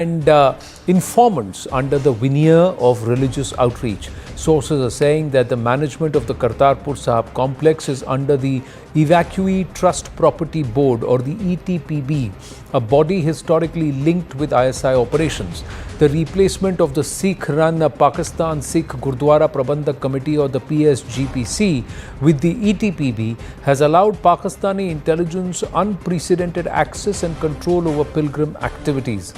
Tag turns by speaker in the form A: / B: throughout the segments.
A: and informants under the veneer of religious outreach. Sources are saying that the management of the Kartarpur Sahib complex is under the Evacuee Trust Property Board, or the ETPB, a body historically linked with ISI operations. The replacement of the Sikh-run Pakistan Sikh Gurdwara Prabandhak Committee, or the PSGPC, with the ETPB has allowed Pakistani intelligence unprecedented access and control over pilgrim activities.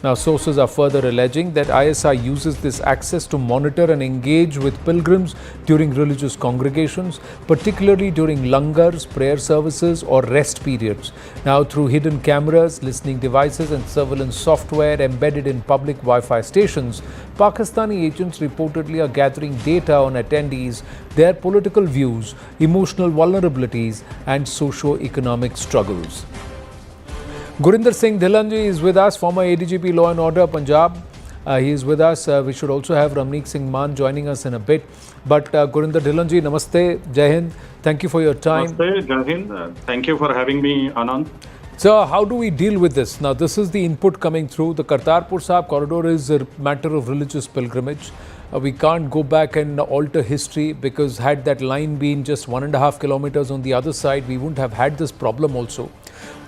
A: Now, sources are further alleging that ISI uses this access to monitor and engage with pilgrims during religious congregations, particularly during langars, prayer services or rest periods. Now, through hidden cameras, listening devices and surveillance software embedded in public Wi-Fi stations, Pakistani agents reportedly are gathering data on attendees, their political views, emotional vulnerabilities and socio-economic struggles. Gurinder Singh Dhillonji is with us, former ADGP Law and Order, Punjab. He is with us. We should also have Ramneek Singh Mann joining us in a bit. But Gurinder Dhillonji, namaste, Jai Hind. Thank you for your time.
B: Namaste, Jai Hind. Thank you for having me, Anand.
A: So, how do we deal with this? Now, this is the input coming through. The Kartarpur Sahib corridor is a matter of religious pilgrimage. We can't go back and alter history, because had that line been just 1.5 kilometers on the other side, we wouldn't have had this problem also.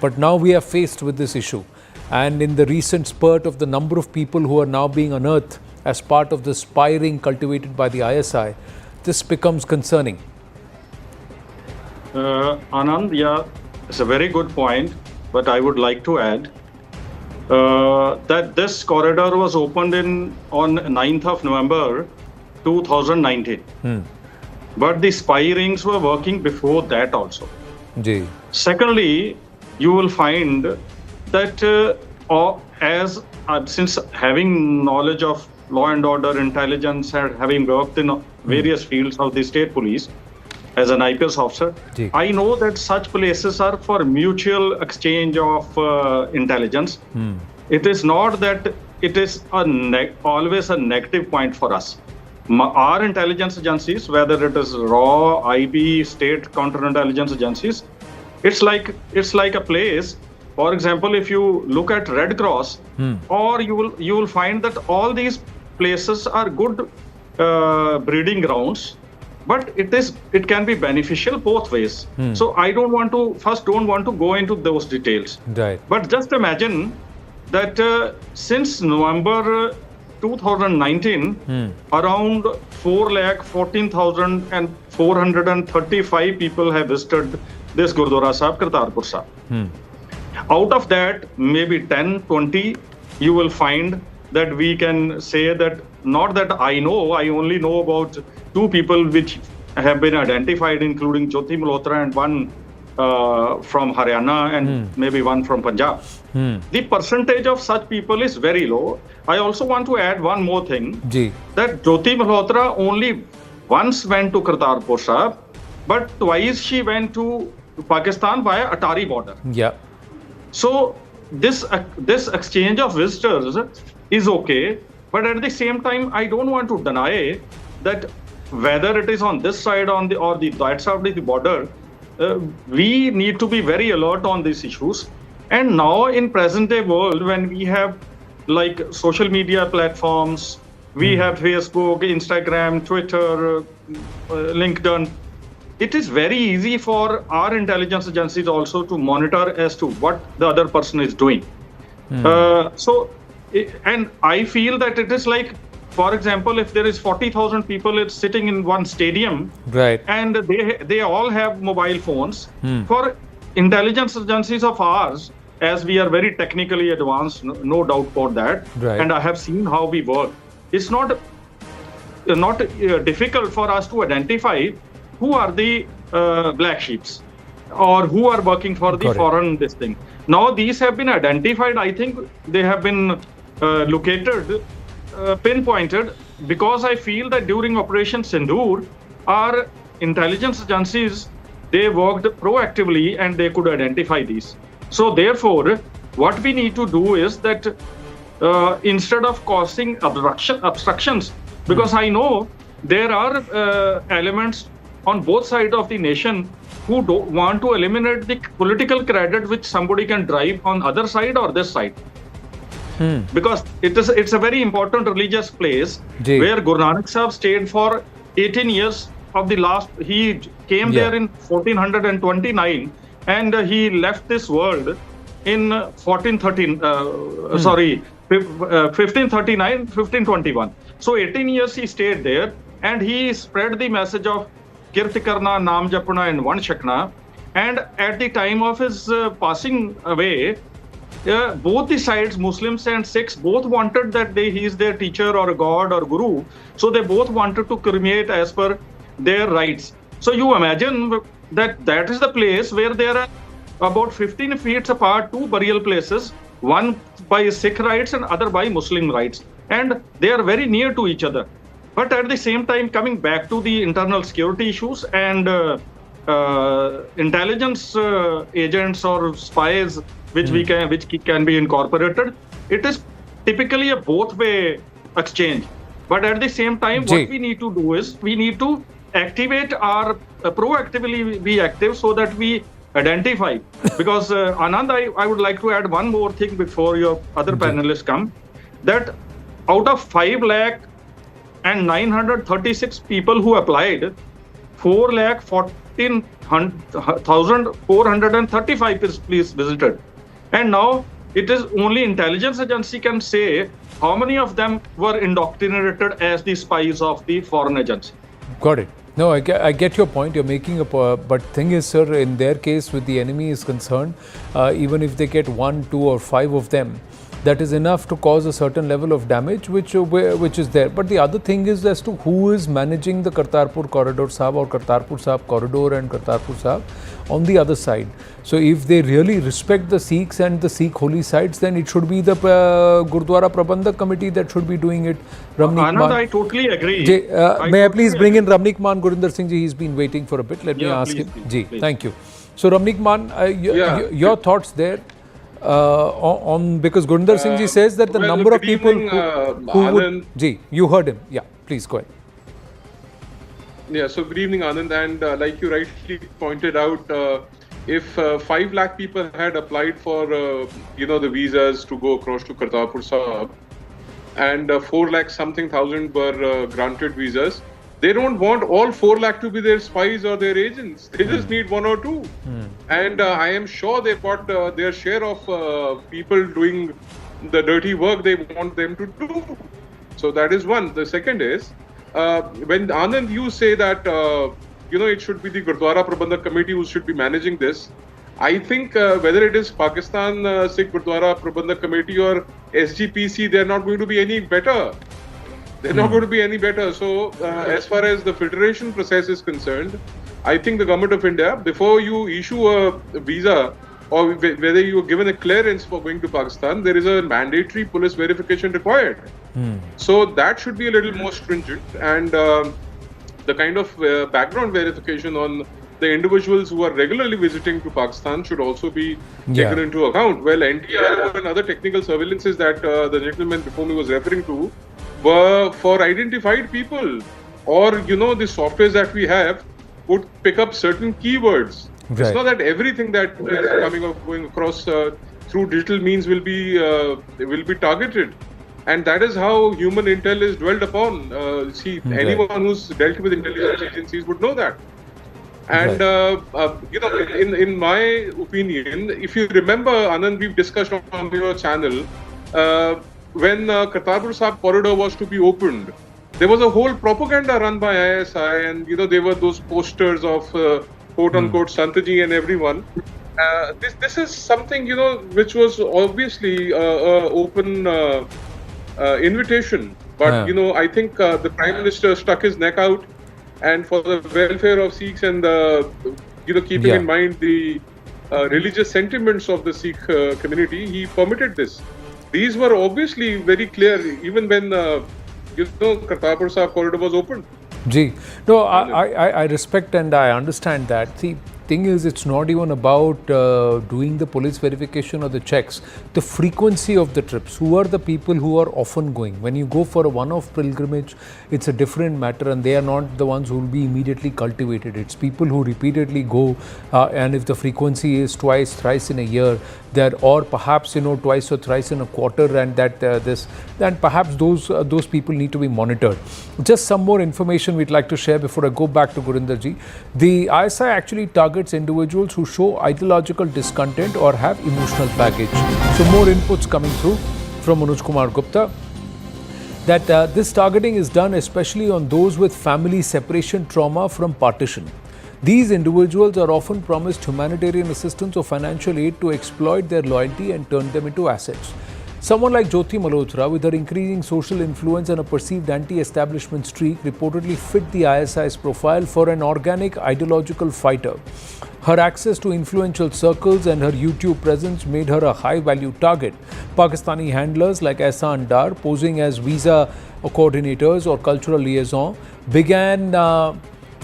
A: But now we are faced with this issue. And in the recent spurt of the number of people who are now being unearthed as part of the spy ring cultivated by the ISI, this becomes concerning.
B: Anand, yeah, it's a very good point. But I would like to add that this corridor was opened on 9th of November 2019. But the spy rings were working before that also.
A: Ji.
B: Secondly, you will find that since having knowledge of law and order, intelligence, and having worked in various fields of the state police as an IPS officer, I know that such places are for mutual exchange of intelligence. It is not that it is always a negative point for us. Our intelligence agencies, whether it is RAW, IB, state counterintelligence agencies, it's like a place. For example, if you look at Red Cross, or you will find that all these places are good breeding grounds, but it can be beneficial both ways. So I don't want to go into those details.
A: Right.
B: But just imagine that since November 2019, around 4,14,435 people have visited this Gurdwara Sahib, Kartarpur Sahib. Out of that, maybe 10, 20, you will find that we can say that, not that I only know about 2 people which have been identified, including Jyoti Malhotra and one from Haryana and maybe one from Punjab. The percentage of such people is very low. I also want to add one more thing, that Jyoti Malhotra only once went to Kartarpur Sahib, but twice she went to Pakistan via Atari border.
A: Yeah.
B: So this exchange of visitors is okay, but at the same time, I don't want to deny that whether it is on this side or that side of the border, we need to be very alert on these issues. And now in present day world, when we have like social media platforms, we have Facebook, Instagram, Twitter, LinkedIn, it is very easy for our intelligence agencies also to monitor as to what the other person is doing. And I feel that it is like, for example, if there is 40,000 people sitting in one stadium,
A: right,
B: and they all have mobile phones, for intelligence agencies of ours, as we are very technically advanced, no doubt about that,
A: right,
B: and I have seen how we work, it's not difficult for us to identify who are the black sheeps or who are working for the foreign this thing. Now these have been identified. I think they have been located, pinpointed, because I feel that during Operation Sindoor, our intelligence agencies, they worked proactively and they could identify these. So therefore, what we need to do is that instead of causing obstructions, because I know there are elements on both sides of the nation who don't want to eliminate the political credit which somebody can drive on other side or this side. because it's a very important religious place where Guru Nanak Sahib stayed for 18 years of the last. He came there in 1429 and he left this world in 1413. 1539, 1521. So 18 years he stayed there and he spread the message of Kirti Karna, Naam Japna and Van Shakna. And at the time of his passing away, both the sides, Muslims and Sikhs, both wanted that he is their teacher or God or Guru. So they both wanted to cremate as per their rites. So you imagine that is the place where there are about 15 feet apart, two burial places, one by Sikh rites and other by Muslim rites. And they are very near to each other. But at the same time, coming back to the internal security issues and intelligence agents or spies which can be incorporated, it is typically a both-way exchange. But at the same time, what we need to do is we need to activate our proactively be active so that we identify. Because Anand, I would like to add one more thing before your other panelists come. That out of 5 lakh and 936 people who applied, 4,14,435 police visited. And now it is only intelligence agency can say how many of them were indoctrinated as the spies of the foreign agency.
A: Got it. No, I get your point. You're making a but thing is, sir, in their case, with the enemy is concerned, even if they get 1, 2 or 5 of them, that is enough to cause a certain level of damage, which is there. But the other thing is as to who is managing the Kartarpur corridor Sahib or Kartarpur Sahib corridor and Kartarpur Sahib on the other side. So if they really respect the Sikhs and the Sikh holy sites, then it should be the Gurdwara Prabandhak Committee that should be doing it.
B: Anand, I totally agree.
A: May I please bring in Ramnik Man Gurinder Singh ji? He's been waiting for a bit. Let me ask him. Ji, thank you. So Ramnik Man, your thoughts there? Because Gurinder Singh ji says that the number of people who would... Ji, you heard him. Yeah, please go ahead.
C: Yeah, so good evening, Anand. And like you rightly pointed out, if 5 lakh people had applied for, the visas to go across to Kartarpur Sahib, and 4 lakh something thousand were granted visas, they don't want all 4 lakh to be their spies or their agents. They just need 1 or 2. And I am sure they've got their share of people doing the dirty work they want them to do. So that is one. The second is, when Anand, you say that, it should be the Gurdwara Prabandhak Committee who should be managing this. I think whether it is Pakistan Sikh Gurdwara Prabandhak Committee or SGPC, they're not going to be any better. They're not going to be any better. So as far as the filtration process is concerned, I think the government of India, before you issue a visa or whether you are given a clearance for going to Pakistan, there is a mandatory police verification required. So that should be a little more stringent, and the kind of background verification on the individuals who are regularly visiting to Pakistan should also be taken into account. Well, NTR and other technical surveillances that the gentleman before me was referring to were for identified people, or the softwares that we have would pick up certain keywords. Right. It's not that everything that is coming or going across through digital means will be targeted, and that is how human intel is dwelled upon. Anyone who's dealt with intelligence agencies would know that. And in my opinion, if you remember, Anand, we've discussed on your channel when Kartarpur Sahib corridor was to be opened, there was a whole propaganda run by ISI, and there were those posters of quote-unquote Santaji and everyone. This is something which was obviously open invitation, but I think the Prime Minister stuck his neck out, and for the welfare of Sikhs and keeping in mind the religious sentiments of the Sikh community, he permitted this. These were obviously very clear even when Kartarpur Sahib corridor was opened.
A: Ji, no, I respect and I understand that. The thing is, it's not even about doing the police verification or the checks. The frequency of the trips. Who are the people who are often going? When you go for a one-off pilgrimage, it's a different matter, and they are not the ones who will be immediately cultivated. It's people who repeatedly go, and if the frequency is twice, thrice in a year, that, or perhaps twice or thrice in a quarter, and that then perhaps those people need to be monitored. Just some more information we'd like to share before I go back to Gurinderji. The ISI actually targets individuals who show ideological discontent or have emotional baggage. So more inputs coming through from Manoj Kumar Gupta, that this targeting is done especially on those with family separation trauma from partition. These individuals are often promised humanitarian assistance or financial aid to exploit their loyalty and turn them into assets. Someone like Jyoti Malhotra, with her increasing social influence and a perceived anti-establishment streak, reportedly fit the ISI's profile for an organic ideological fighter. Her access to influential circles and her YouTube presence made her a high-value target. Pakistani handlers like Ehsan Dar, posing as visa coordinators or cultural liaison, began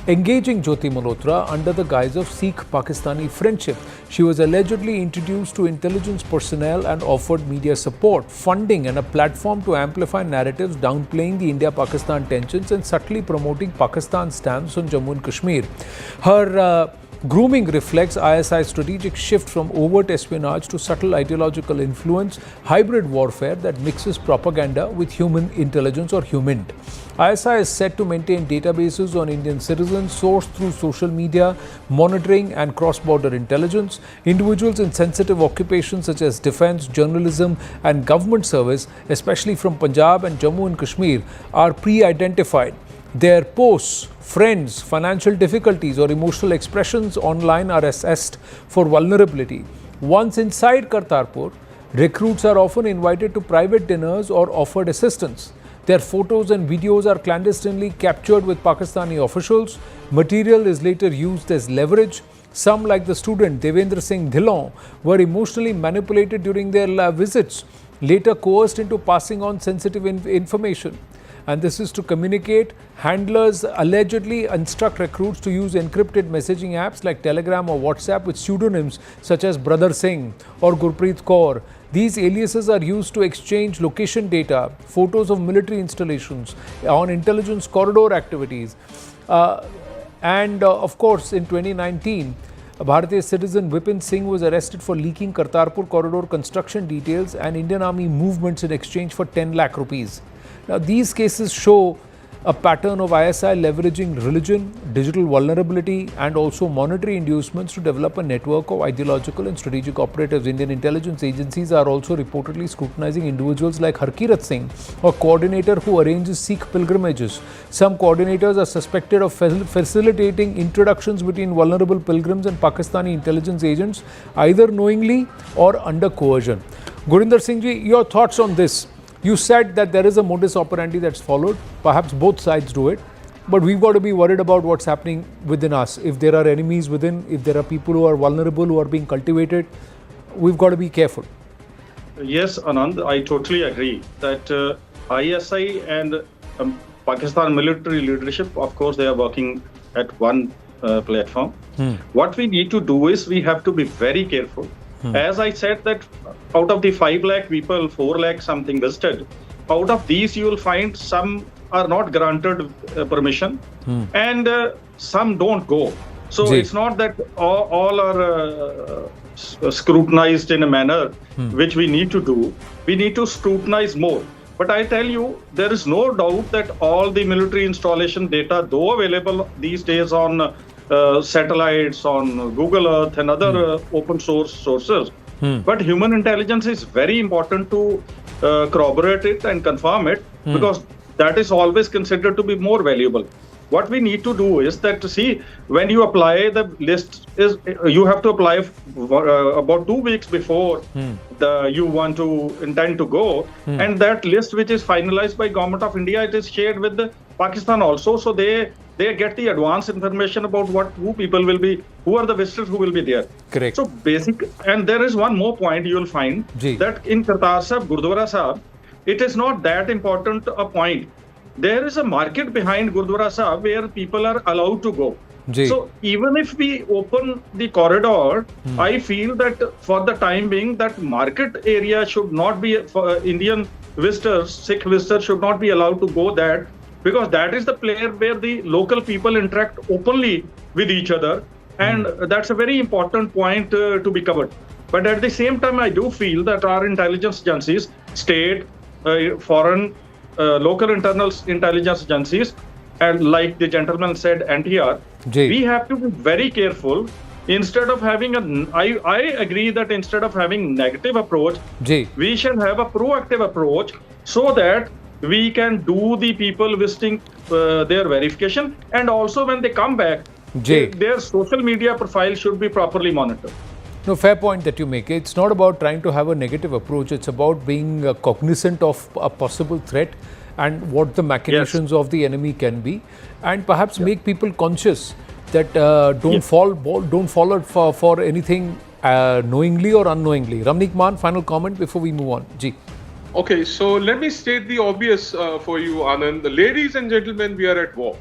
A: engaging Jyoti Malhotra under the guise of Sikh-Pakistani friendship. She was allegedly introduced to intelligence personnel and offered media support, funding and a platform to amplify narratives downplaying the India-Pakistan tensions and subtly promoting Pakistan's stance on Jammu and Kashmir. Her grooming reflects ISI's strategic shift from overt espionage to subtle ideological influence, hybrid warfare that mixes propaganda with human intelligence or HUMINT. ISI is set to maintain databases on Indian citizens sourced through social media, monitoring and cross-border intelligence. Individuals in sensitive occupations such as defence, journalism and government service, especially from Punjab and Jammu and Kashmir, are pre-identified. Their posts, friends, financial difficulties or emotional expressions online are assessed for vulnerability. Once inside Kartarpur, recruits are often invited to private dinners or offered assistance. Their photos and videos are clandestinely captured with Pakistani officials. Material is later used as leverage. Some, like the student Devendra Singh Dhillon, were emotionally manipulated during their visits, later coerced into passing on sensitive information. And this is to communicate. Handlers allegedly instruct recruits to use encrypted messaging apps like Telegram or WhatsApp with pseudonyms such as Brother Singh or Gurpreet Kaur. These aliases are used to exchange location data, photos of military installations, on intelligence corridor activities. Of course, in 2019, Bharatiya citizen Vipin Singh was arrested for leaking Kartarpur corridor construction details and Indian Army movements in exchange for 10 lakh rupees. Now, these cases show a pattern of ISI leveraging religion, digital vulnerability and also monetary inducements to develop a network of ideological and strategic operatives. Indian intelligence agencies are also reportedly scrutinizing individuals like Harkirat Singh, a coordinator who arranges Sikh pilgrimages. Some coordinators are suspected of facilitating introductions between vulnerable pilgrims and Pakistani intelligence agents, either knowingly or under coercion. Gurinder Singh ji, your thoughts on this? You said that there is a modus operandi that's followed. Perhaps both sides do it. But we've got to be worried about what's happening within us. If there are enemies within, if there are people who are vulnerable, who are being cultivated, we've got to be careful.
B: Yes, Anand, I totally agree that ISI and Pakistan military leadership, of course, they are working at one platform. What we need to do is we have to be very careful. As I said that out of the 5 lakh people, 4 lakh something visited, out of these you will find some are not granted permission and some don't go. So it's not that all are scrutinized in a manner which we need to do. We need to scrutinize more. But I tell you, there is no doubt that all the military installation data, though available these days on satellites, on Google Earth and other open source sources, but human intelligence is very important to corroborate it and confirm it, because that is always considered to be more valuable. What we need to do is that, see, when you apply, the list is, you have to apply about 2 weeks before you want to intend to go, and that list which is finalized by Government of India, it is shared with the Pakistan also, so they get the advance information about who people will be, who are the visitors who will be there.
A: Correct.
B: So basic, and there is one more point you will find that in Kartar Sahib, Gurdwara Sahib, it is not that important a point. There is a market behind Gurdwara Sahib where people are allowed to go. So even if we open the corridor, I feel that for the time being, that market area should not be, for Indian visitors, Sikh visitors should not be allowed to go there, because that is the place where the local people interact openly with each other, and that's a very important point to be covered. But at the same time, I do feel that our intelligence agencies, state, foreign, local internal intelligence agencies, and like the gentleman said, NTR, we have to be very careful. Instead of having I agree that instead of having negative approach, we shall have a proactive approach so that we can do the people visiting their verification, and also when they come back, their social media profile should be properly monitored.
A: No, fair point that you make. It's not about trying to have a negative approach. It's about being cognizant of a possible threat and what the machinations of the enemy can be, and perhaps make people conscious that don't fall for anything knowingly or unknowingly. Ramnik Man, final comment before we move on. Ji.
C: Okay, so let me state the obvious for you, Anand. Ladies and gentlemen, we are at war.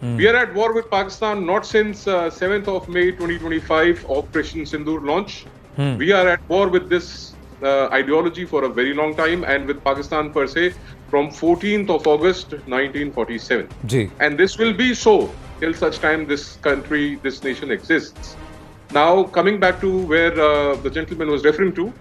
C: We are at war with Pakistan not since 7th of May 2025, Operation Sindoor launch. We are at war with this ideology for a very long time, and with Pakistan per se from 14th of August 1947. And this will be so till such time this country, this nation exists. Now, coming back to where the gentleman was referring to,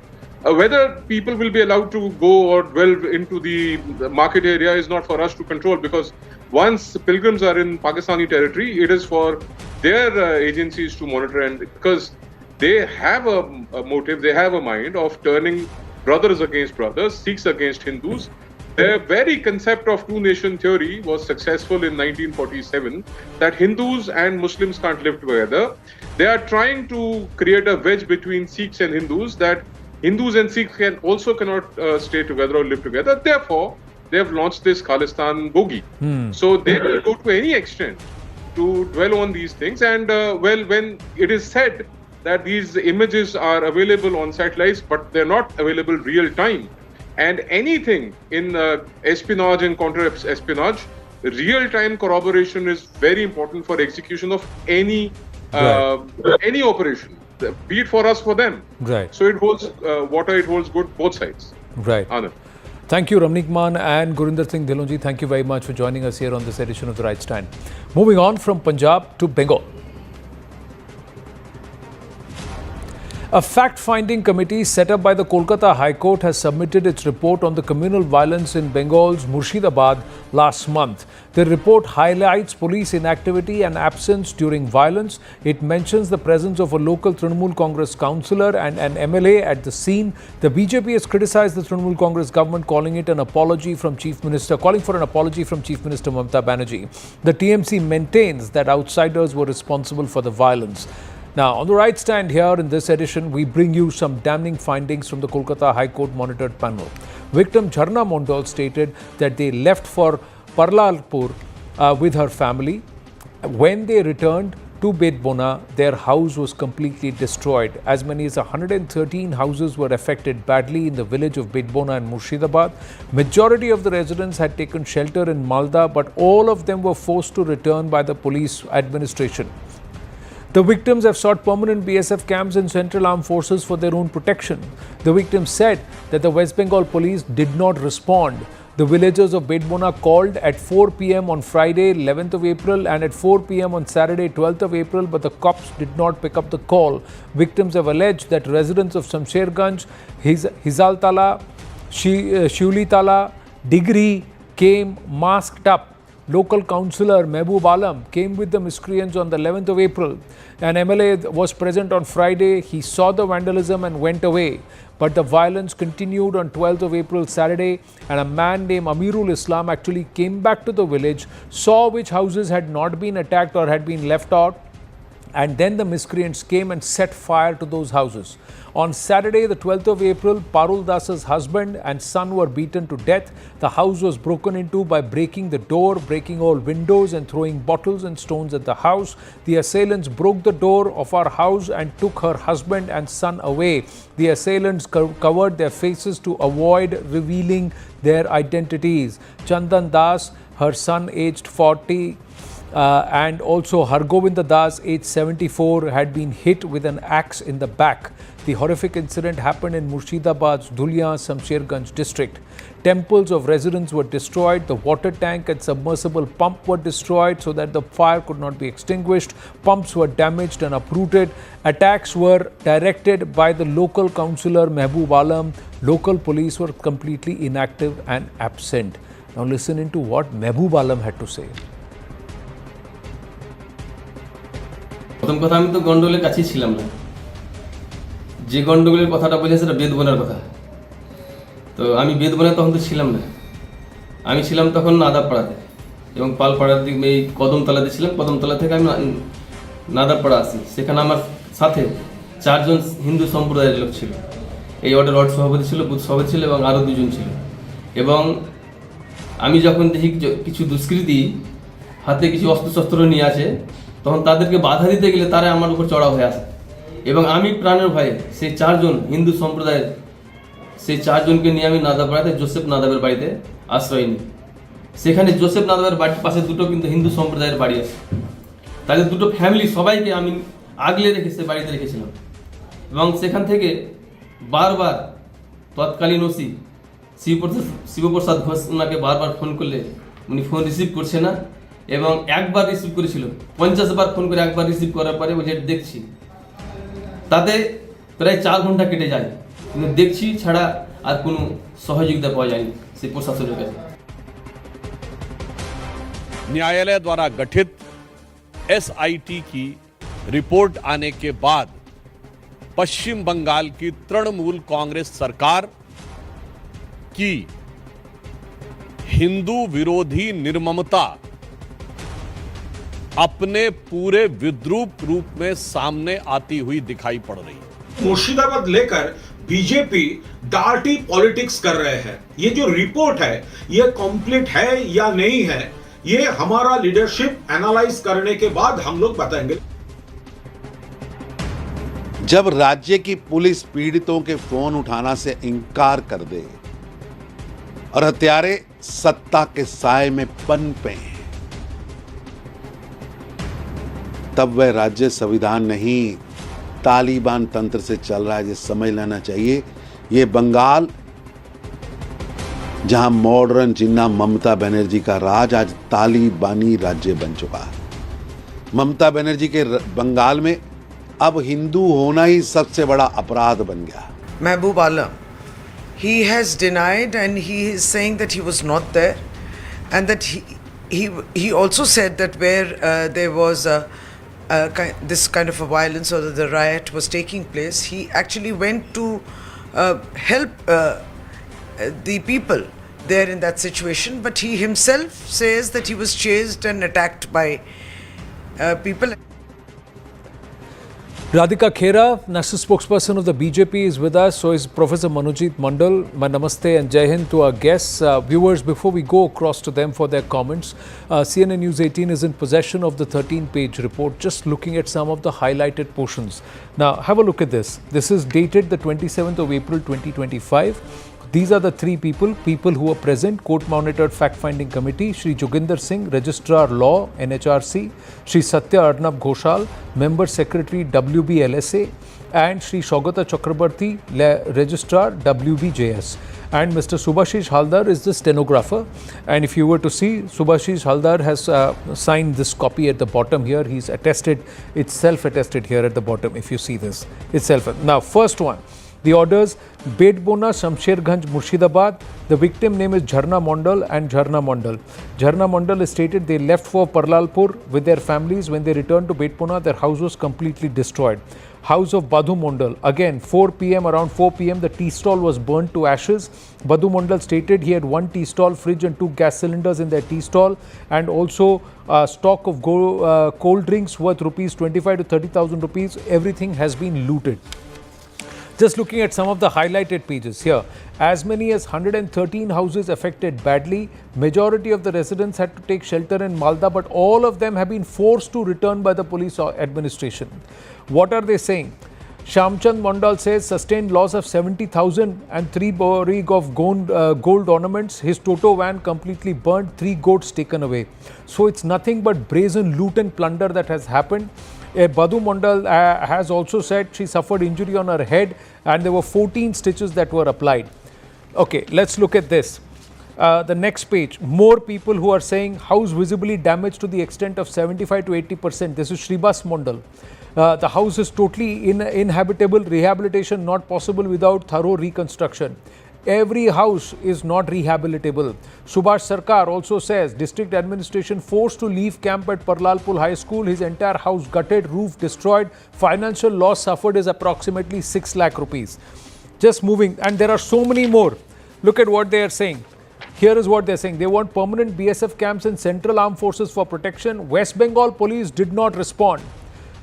C: whether people will be allowed to go or delve into the market area is not for us to control, because once pilgrims are in Pakistani territory, it is for their agencies to monitor, and because they have a motive, they have a mind of turning brothers against brothers, Sikhs against Hindus. The very concept of two-nation theory was successful in 1947, that Hindus and Muslims can't live together. They are trying to create a wedge between Sikhs and Hindus, that Hindus and Sikhs cannot stay together or live together. Therefore, they have launched this Khalistan bogey. So they will go to any extent to dwell on these things. And when it is said that these images are available on satellites, but they're not available real time, and anything in espionage and counter-espionage, real-time corroboration is very important for execution of any operation, be it for us, for them. So it holds water, it holds good both sides. Anand.
A: Thank you, Ramnik Man and Gurinder Singh Dhillonji. Thank you very much for joining us here on this edition of The Right Stand. Moving on from Punjab to Bengal. A fact-finding committee set up by the Kolkata High Court has submitted its report on the communal violence in Bengal's Murshidabad last month. The report highlights police inactivity and absence during violence. It mentions the presence of a local Trinamool Congress councillor and an MLA at the scene. The BJP has criticized the Trinamool Congress government, calling for an apology from Chief Minister Mamata Banerjee. The TMC maintains that outsiders were responsible for the violence. Now, on the right stand here in this edition, we bring you some damning findings from the Kolkata High Court monitored panel. Victim Jharna Mondal stated that they left for Kartarpur with her family. When they returned to Betbona, their house was completely destroyed. As many as 113 houses were affected badly in the village of Betbona and Murshidabad. Majority of the residents had taken shelter in Malda, but all of them were forced to return by the police administration. The victims have sought permanent BSF camps and Central Armed Forces for their own protection. The victims said that the West Bengal police did not respond. The villagers of Betbona called at 4 p.m. on Friday, 11th of April and at 4 p.m. on Saturday, 12th of April, but the cops did not pick up the call. Victims have alleged that residents of Shamsherganj, Hizaltala, Shiulitala, Digri came masked up. Local councillor Mehboob Alam came with the miscreants on the 11th of April. An MLA was present on Friday. He saw the vandalism and went away. But the violence continued on 12th of April, Saturday, and a man named Amirul Islam actually came back to the village, saw which houses had not been attacked or had been left out, and then the miscreants came and set fire to those houses. On Saturday, the 12th of April, Parul Das's husband and son were beaten to death. The house was broken into by breaking the door, breaking all windows and throwing bottles and stones at the house. The assailants broke the door of our house and took her husband and son away. The assailants covered their faces to avoid revealing their identities. Chandan Das, her son aged 40, And also Hargobinda Das, age 74, had been hit with an axe in the back. The horrific incident happened in Murshidabad's Dhulia Samsherganj district. Temples of residents were destroyed. The water tank and submersible pump were destroyed so that the fire could not be extinguished. Pumps were damaged and uprooted. Attacks were directed by the local councillor Mehboob Alam. Local police were completely inactive and absent. Now listen into what Mehboob Alam had to say.
D: প্রথম কথা আমি তো গন্ডগোলের কাছেই ছিলাম না, যে গন্ডগোলের কথাটা বলেছে সেটা বেদবনার কথা। তো আমি বেদবনায় তখন তো ছিলাম না, আমি ছিলাম তখন নাদাপাড়াতে এবং পালপাড়ার দিকে এই কদমতলাতে ছিলাম। কদমতলা থেকে আমি নাদাপাড়া আসি, সেখানে আমার সাথে 4 জন হিন্দু সম্প্রদায়ের লোক ছিল। এই ওয়ার্ড সভাপতি ছিল, বুথ সভাপতি ছিল এবং আরও 2 জন ছিল। এবং আমি যখন দেখি কিছু দুষ্কৃতী হাতে কিছু অস্ত্রশস্ত্র নিয়ে আসে, তখন তাদেরকে বাধা দিতে গেলে তারা আমার উপর চড়া হয়ে আসে এবং আমি প্রাণের ভয়ে সেই 4 জন হিন্দু সম্প্রদায়ের সেই 4 জনকে নিয়ে আমি নাদাপাড়াতে জোসেফ নাদাবের বাড়িতে আশ্রয় নিই। সেখানে জোসেফ নাদাবের বাড়ির পাশে 2টো কিন্তু হিন্দু সম্প্রদায়ের বাড়ি আছে, তাদের 2টো ফ্যামিলি সবাইকে আমি আগলে রেখে সে বাড়িতে রেখেছিলাম। এবং সেখান থেকে বারবার তৎকালীন ওসি শিবপ্রসাদ ঘোষ ওনাকে বারবার ফোন করলে উনি ফোন রিসিভ করছে না এবং একবার রিসিভ করেছিল, 50 বার ফোন করে একবার রিসিভ করার পরে বলছে দেখছি। তাতে প্রায় 4 ঘন্টা কেটে যায়, কিন্তু দেখছি ছাড়া আর কোনো সহযোগিতা পাওয়া যায়নি সেই প্রশাসনের কাছে।
E: न्यायालय द्वारा गठित एसआईटी की रिपोर्ट आने के बाद पश्चिम बंगाल की तृणमूल कांग्रेस सरकार की हिंदू विरोधी निर्ममता अपने पूरे विद्रूप रूप में सामने आती हुई दिखाई पड़ रही है।
F: मुर्शिदाबाद लेकर बीजेपी डार्टी पॉलिटिक्स कर रहे हैं। ये जो रिपोर्ट है ये कंप्लीट है या नहीं है, ये हमारा लीडरशिप एनालाइज करने के बाद हम लोग बताएंगे।
G: जब राज्य की पुलिस पीड़ितों के फोन उठाना से इंकार कर दे और हत्यारे सत्ता के साए में पनपे, तब वह राज्य संविधान नहीं तालिबान तंत्र से चल रहा है। ये समझ लेना चाहिए। ये बंगाल जहां मॉडर्न जिन्ना ममता बनर्जी का राज आज तालिबानी राज्य बन चुका है। ममता बनर्जी के बंगाल में अब हिंदू होना ही सबसे बड़ा अपराध बन गया।
H: Mehboob Alam, he has denied and he is saying that he was not there, and that he also said that where there was this kind of a violence or the riot was taking place, he actually went to help the people there in that situation, but he himself says that he was chased and attacked by people.
A: Radhika Khera, national spokesperson of the BJP, is with us. So is Professor Manojit Mandal. My namaste and Jai Hind to our guests. Viewers, before we go across to them for their comments, CNN News 18 is in possession of the 13-page report, just looking at some of the highlighted portions. Now, have a look at this. This is dated the 27th of April 2025. These are the 3 people who were present. Court-monitored fact-finding committee, Shri Joginder Singh, Registrar Law, NHRC, Shri Satya Arnab Ghoshal, Member Secretary, WBLSA, and Shri Shogata Chakrabarti, Registrar, WBJS. And Mr. Subhashish Haldar is the stenographer. And if you were to see, Subhashish Haldar has signed this copy at the bottom here. He's attested, it's self-attested here at the bottom, if you see this. It's self. Now, first one. The orders, Betbona, Shamsherganj, Murshidabad. The victim name is Jharna Mondal and Jharna Mondal. Jharna Mondal is stated they left for Parlalpur with their families. When they returned to Betbona, their house was completely destroyed. House of Badhu Mondal, again 4 p.m. around 4 p.m. the tea stall was burnt to ashes. Badhu Mondal stated he had 1 tea stall, fridge and 2 gas cylinders in their tea stall, and also stock of cold drinks worth rupees 25 to 30,000 rupees. Everything has been looted. Just looking at some of the highlighted pages here, as many as 113 houses affected badly. Majority of the residents had to take shelter in Malda, but all of them have been forced to return by the police administration. What are they saying? Shamchand Mondal says sustained loss of 70,000 and 3 borig of gold ornaments. His Toto van completely burnt, 3 goats taken away. So it's nothing but brazen loot and plunder that has happened. Badhu Mondal has also said she suffered injury on her head and there were 14 stitches that were applied. Okay, let's look at this. The next page, more people who are saying house visibly damaged to the extent of 75 to 80%. This is Shribas Mondal. The house is totally inhabitable, rehabilitation not possible without thorough reconstruction. Every house is not rehabilitable. Subhash Sarkar also says district administration forced to leave camp at Parlalpur High School. His entire house gutted, roof destroyed. Financial loss suffered is approximately 6 lakh rupees. Just moving, and there are so many more. Look at what they are saying. Here is what they are saying. They want permanent BSF camps and Central Armed Forces for protection. West Bengal police did not respond.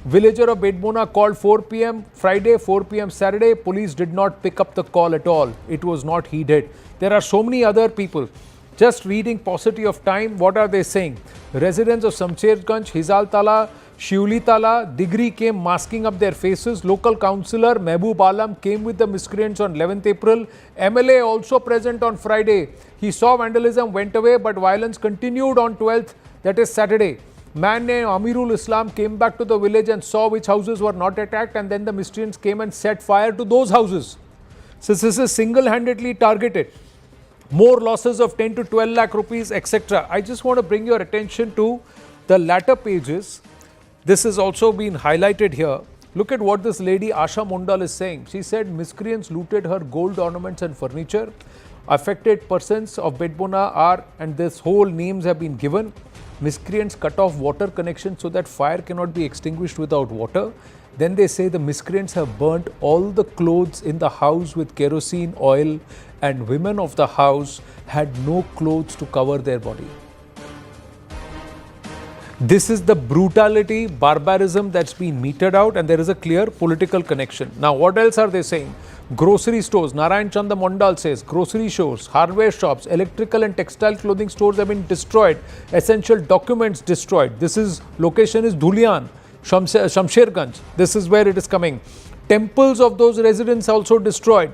A: Villager of Betbona called 4 p.m. Friday, 4 p.m. Saturday. Police did not pick up the call at all. It was not heeded. There are so many other people. Just reading paucity of time, what are they saying? Residents of Samsherganj, Hizal Tala, Shiuli Tala, Digri came masking up their faces. Local councillor Mehboob Alam came with the miscreants on 11th April. MLA also present on Friday. He saw vandalism, went away, but violence continued on 12th, that is Saturday. Man named Amirul Islam came back to the village and saw which houses were not attacked, and then the miscreants came and set fire to those houses. So this is single-handedly targeted. More losses of 10 to 12 lakh rupees, etc. I just want to bring your attention to the latter pages. This has also been highlighted here. Look at what this lady Asha Mondal is saying. She said miscreants looted her gold ornaments and furniture. Affected persons of Betbona are, and this whole names have been given. Miscreants cut off water connection so that fire cannot be extinguished without water. Then they say the miscreants have burnt all the clothes in the house with kerosene oil, and women of the house had no clothes to cover their body. This is the brutality, barbarism that's been meted out, and there is a clear political connection. Now, what else are they saying? Grocery stores, Narayan Chanda Mondal says, grocery stores, hardware shops, electrical and textile clothing stores have been destroyed. Essential documents destroyed. This is, location is Dhulian, Shamsherganj. This is where it is coming. Temples of those residents also destroyed.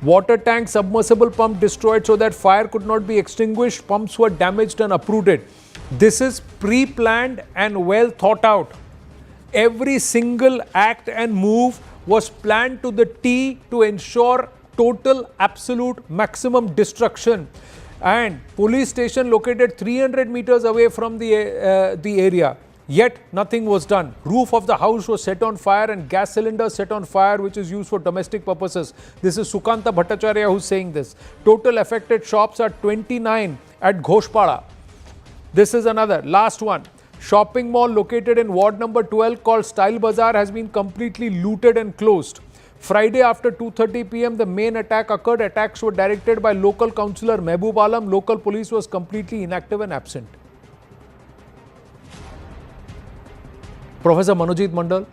A: Water tank, submersible pump destroyed so that fire could not be extinguished. Pumps were damaged and uprooted. This is pre-planned and well thought out. Every single act and move was planned to the T to ensure total, absolute, maximum destruction. And police station located 300 meters away from the area. Yet nothing was done. Roof of the house was set on fire and gas cylinder set on fire, which is used for domestic purposes. This is Sukanta Bhattacharya who's saying this. Total affected shops are 29 at Ghoshpara. This is another, last one. Shopping mall located in ward number 12 called Style Bazaar has been completely looted and closed. Friday after 2:30 p.m. the main attack occurred. Attacks were directed by local councillor Mehboob Alam. Local police was completely inactive and absent. Professor Manojit Mandal,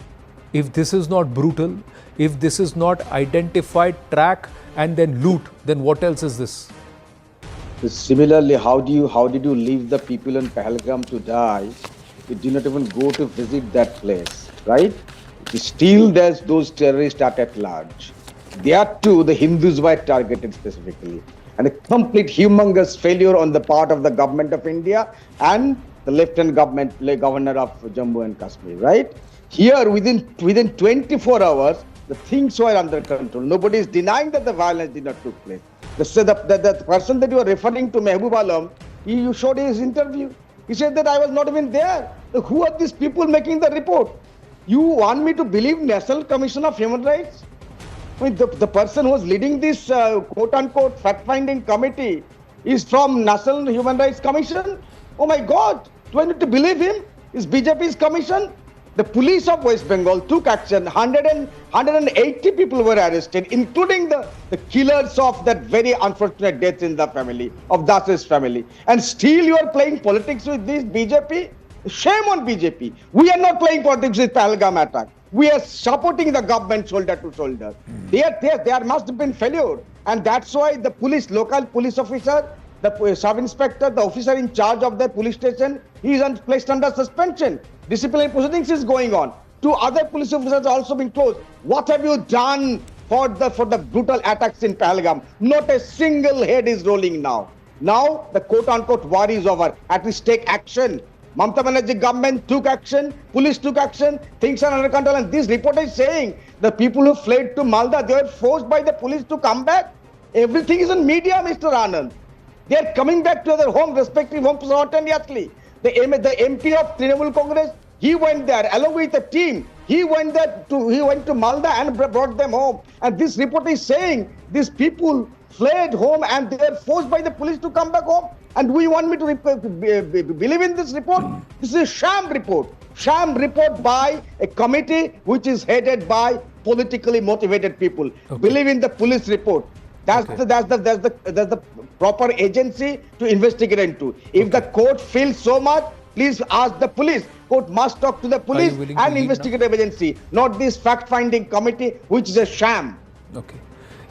A: if this is not brutal, if this is not identified, track and then loot, then what else is this?
I: Similarly, how did you leave the people in Pahalgam to die? You did not even go to visit that place, right? Still, there's those terrorists at large. There too, the Hindus were targeted specifically, and a complete humongous failure on the part of the government of India and the Lieutenant Governor of Jammu and Kashmir, right? Here, within 24 hours, the things were under control. Nobody is denying that the violence did not take place. The person that you are referring to, Mehboob Alam, you showed his interview. He said that I was not even there. Who are these people making the report? You want me to believe National Commission of Human Rights? I mean, the person who is leading this quote-unquote fact-finding committee is from National Human Rights Commission? Oh my God, do I need to believe him? Is BJP's commission? The police of West Bengal took action. 180 people were arrested, including the killers of that very unfortunate death in the family, of Das's family. And still you are playing politics with this BJP? Shame on BJP. We are not playing politics with Pahalgam attack. We are supporting the government shoulder to shoulder. There must have been failure. And that's why the police, local police officer, the sub-inspector, the officer in charge of the police station, he is placed under suspension. Disciplinary proceedings is going on. Two other police officers also been closed. What have you done for the brutal attacks in Pahalgam? Not a single head is rolling now. Now the quote-unquote war is over. At least take action. Mamata Banerjee government took action, police took action, things are under control. And this report is saying the people who fled to Malda, they were forced by the police to come back. Everything is in media, Mr. Anand. They are coming back to their home, respective homes spontaneously. The MP of Trinamool Congress, he went there along with the team. He went to Malda and brought them home. And this report is saying these people fled home and they were forced by the police to come back home. And we want me to believe in this report? This is a sham report. Sham report by a committee which is headed by politically motivated people.
A: Okay.
I: Believe in the police report. That's the proper agency to investigate into. If the court feels so much, please ask the police. Court must talk to the police and investigative agency, not this fact-finding committee, which is a sham.
A: Okay.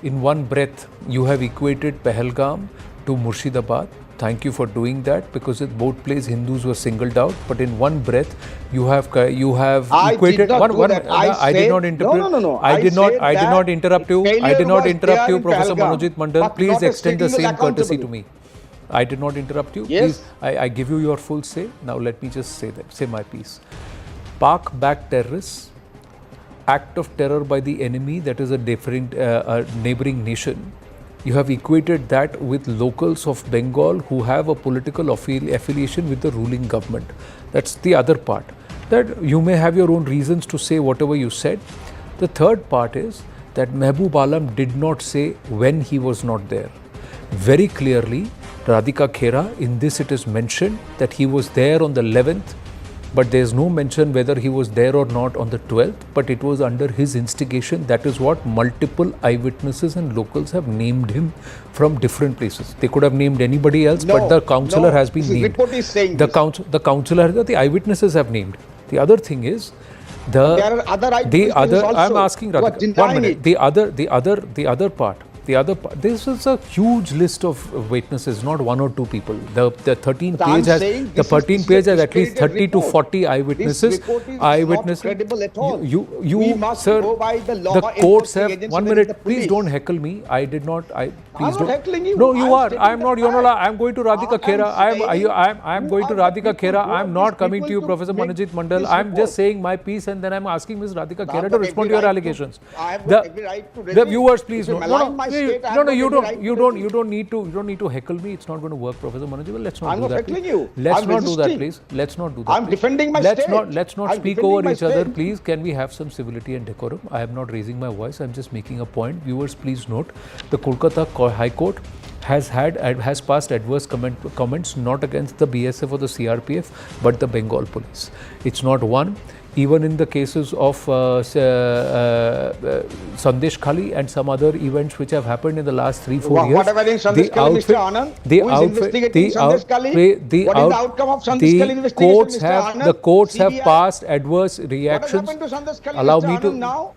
A: In one breath, you have equated Pahalgam to Murshidabad. Thank you for doing that, because at both places Hindus were singled out. But in one breath, you have equated. I did not interrupt.
I: No.
A: I did not interrupt you. I did not interrupt you, Professor Manojit Mandal. Please extend the same courtesy to me. I did not interrupt you.
I: Yes.
A: Please, I give you your full say. Now let me just say my piece. Pak-backed terrorists, act of terror by the enemy, that is a different neighboring nation. You have equated that with locals of Bengal who have a political affiliation with the ruling government. That's the other part. That you may have your own reasons to say whatever you said. The third part is that Mehboob Alam did not say when he was not there. Very clearly, Radhika Khera, in this it is mentioned that he was there on the 11th, but there is no mention whether he was there or not on the 12th, but it was under his instigation. That is what multiple eyewitnesses and locals have named him from different places. They could have named anybody else, but the councillor has been named.
I: Report is saying
A: the councillor, the eyewitnesses have named. The other thing is,
I: there are other eyewitnesses also.
A: I'm asking Radhika, 1 minute. The other part. This is a huge list of witnesses, not one or two people. The 13 page has at least 30 to 40 eyewitnesses.
I: This report is not credible at all. We must go by the law.
A: The courts have.
I: Agency,
A: 1 minute, please don't heckle me. I did not.
I: I'm not heckling you.
A: No, you are. I am not. You're not. I am going to Radhika Khera. I am going to Radhika Khera. I am not coming to you, Professor Manojit Mandal. I am just saying my piece, and then I am asking Ms. Radhika Khera to respond to your allegations. The viewers, please no. No, you don't need to heckle me. It's not going to work, Professor Manojit. Let's not do that.
I: I'm not heckling you.
A: Let's not do that, please. Let's not do that.
I: I'm defending my state.
A: Let's not speak over each other, please. Can we have some civility and decorum? I am not raising my voice. I'm just making a point. Viewers, please note, the Kolkata High Court has passed adverse comments not against the BSF or the CRPF, but the Bengal police. It's not one. Even in the cases of Sandesh Khali and some other events which have happened in the last 3-4 years.
I: What about in Sandesh Khali, Mr. Anand? Who is investigating Sandesh Khali? What is the outcome of Sandesh Khali investigation, Mr. Anand?
A: The courts have passed adverse reactions.
I: What has happened to Sandesh Khali,
A: Allow
I: Mr.
A: me to
I: Anand, now?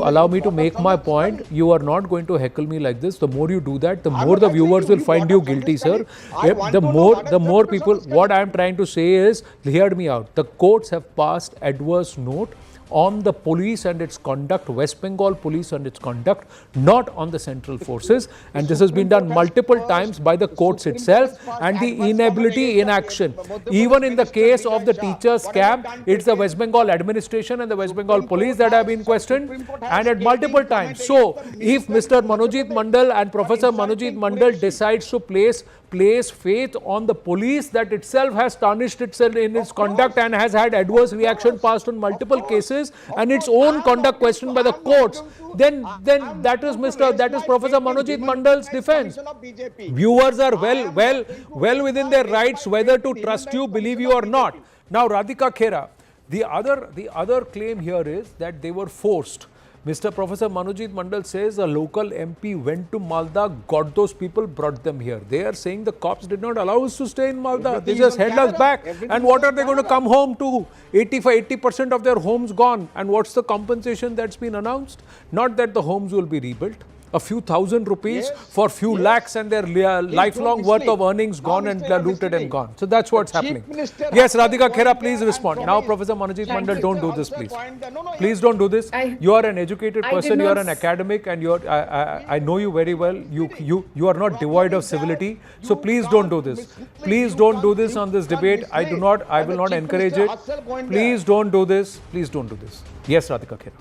A: allow me to make my point. You are not going to heckle me like this. The more you do that, the more the viewers will find you guilty, sir. The more people. What I am trying to say is, hear me out. The courts have passed adverse note on the police and its conduct, West Bengal police and its conduct, not on the central forces. And this has been done multiple times by the courts itself, and the inability in action. Even in the case of the teachers scam, it's the West Bengal administration and the West Bengal police that have been questioned, and at multiple times. So, if Mr. Manojit Mandal and Professor Manojit Mandal decides to place faith on the police that itself has tarnished itself in its conduct and has had adverse reaction passed on multiple cases, and its own conduct questioned by the courts, then that is Professor Manojit Mandal's defense. Viewers are well within their rights whether to trust you, believe you or not. Now, Radhika Khera, the other claim here is that they were forced. Mr. Professor Manojit Mandal says a local MP went to Malda, got those people, brought them here. They are saying the cops did not allow us to stay in Malda. They just held us back. And what are they going to come home to? 80% of their homes gone. And what's the compensation that's been announced? Not that the homes will be rebuilt. A few thousand rupees for few lakhs and their lifelong worth of earnings gone and looted and gone. So that's what's happening. Yes, Radhika Khera, please respond. Now, Professor Manojit Mandal, don't do this, please. Please don't do this. You are an educated person, you are an academic, and I know you very well. You are not devoid of civility. So please don't do this. Please don't do this on this debate. I will not encourage it. Please don't do this. Please don't do this. Yes, Radhika Khera.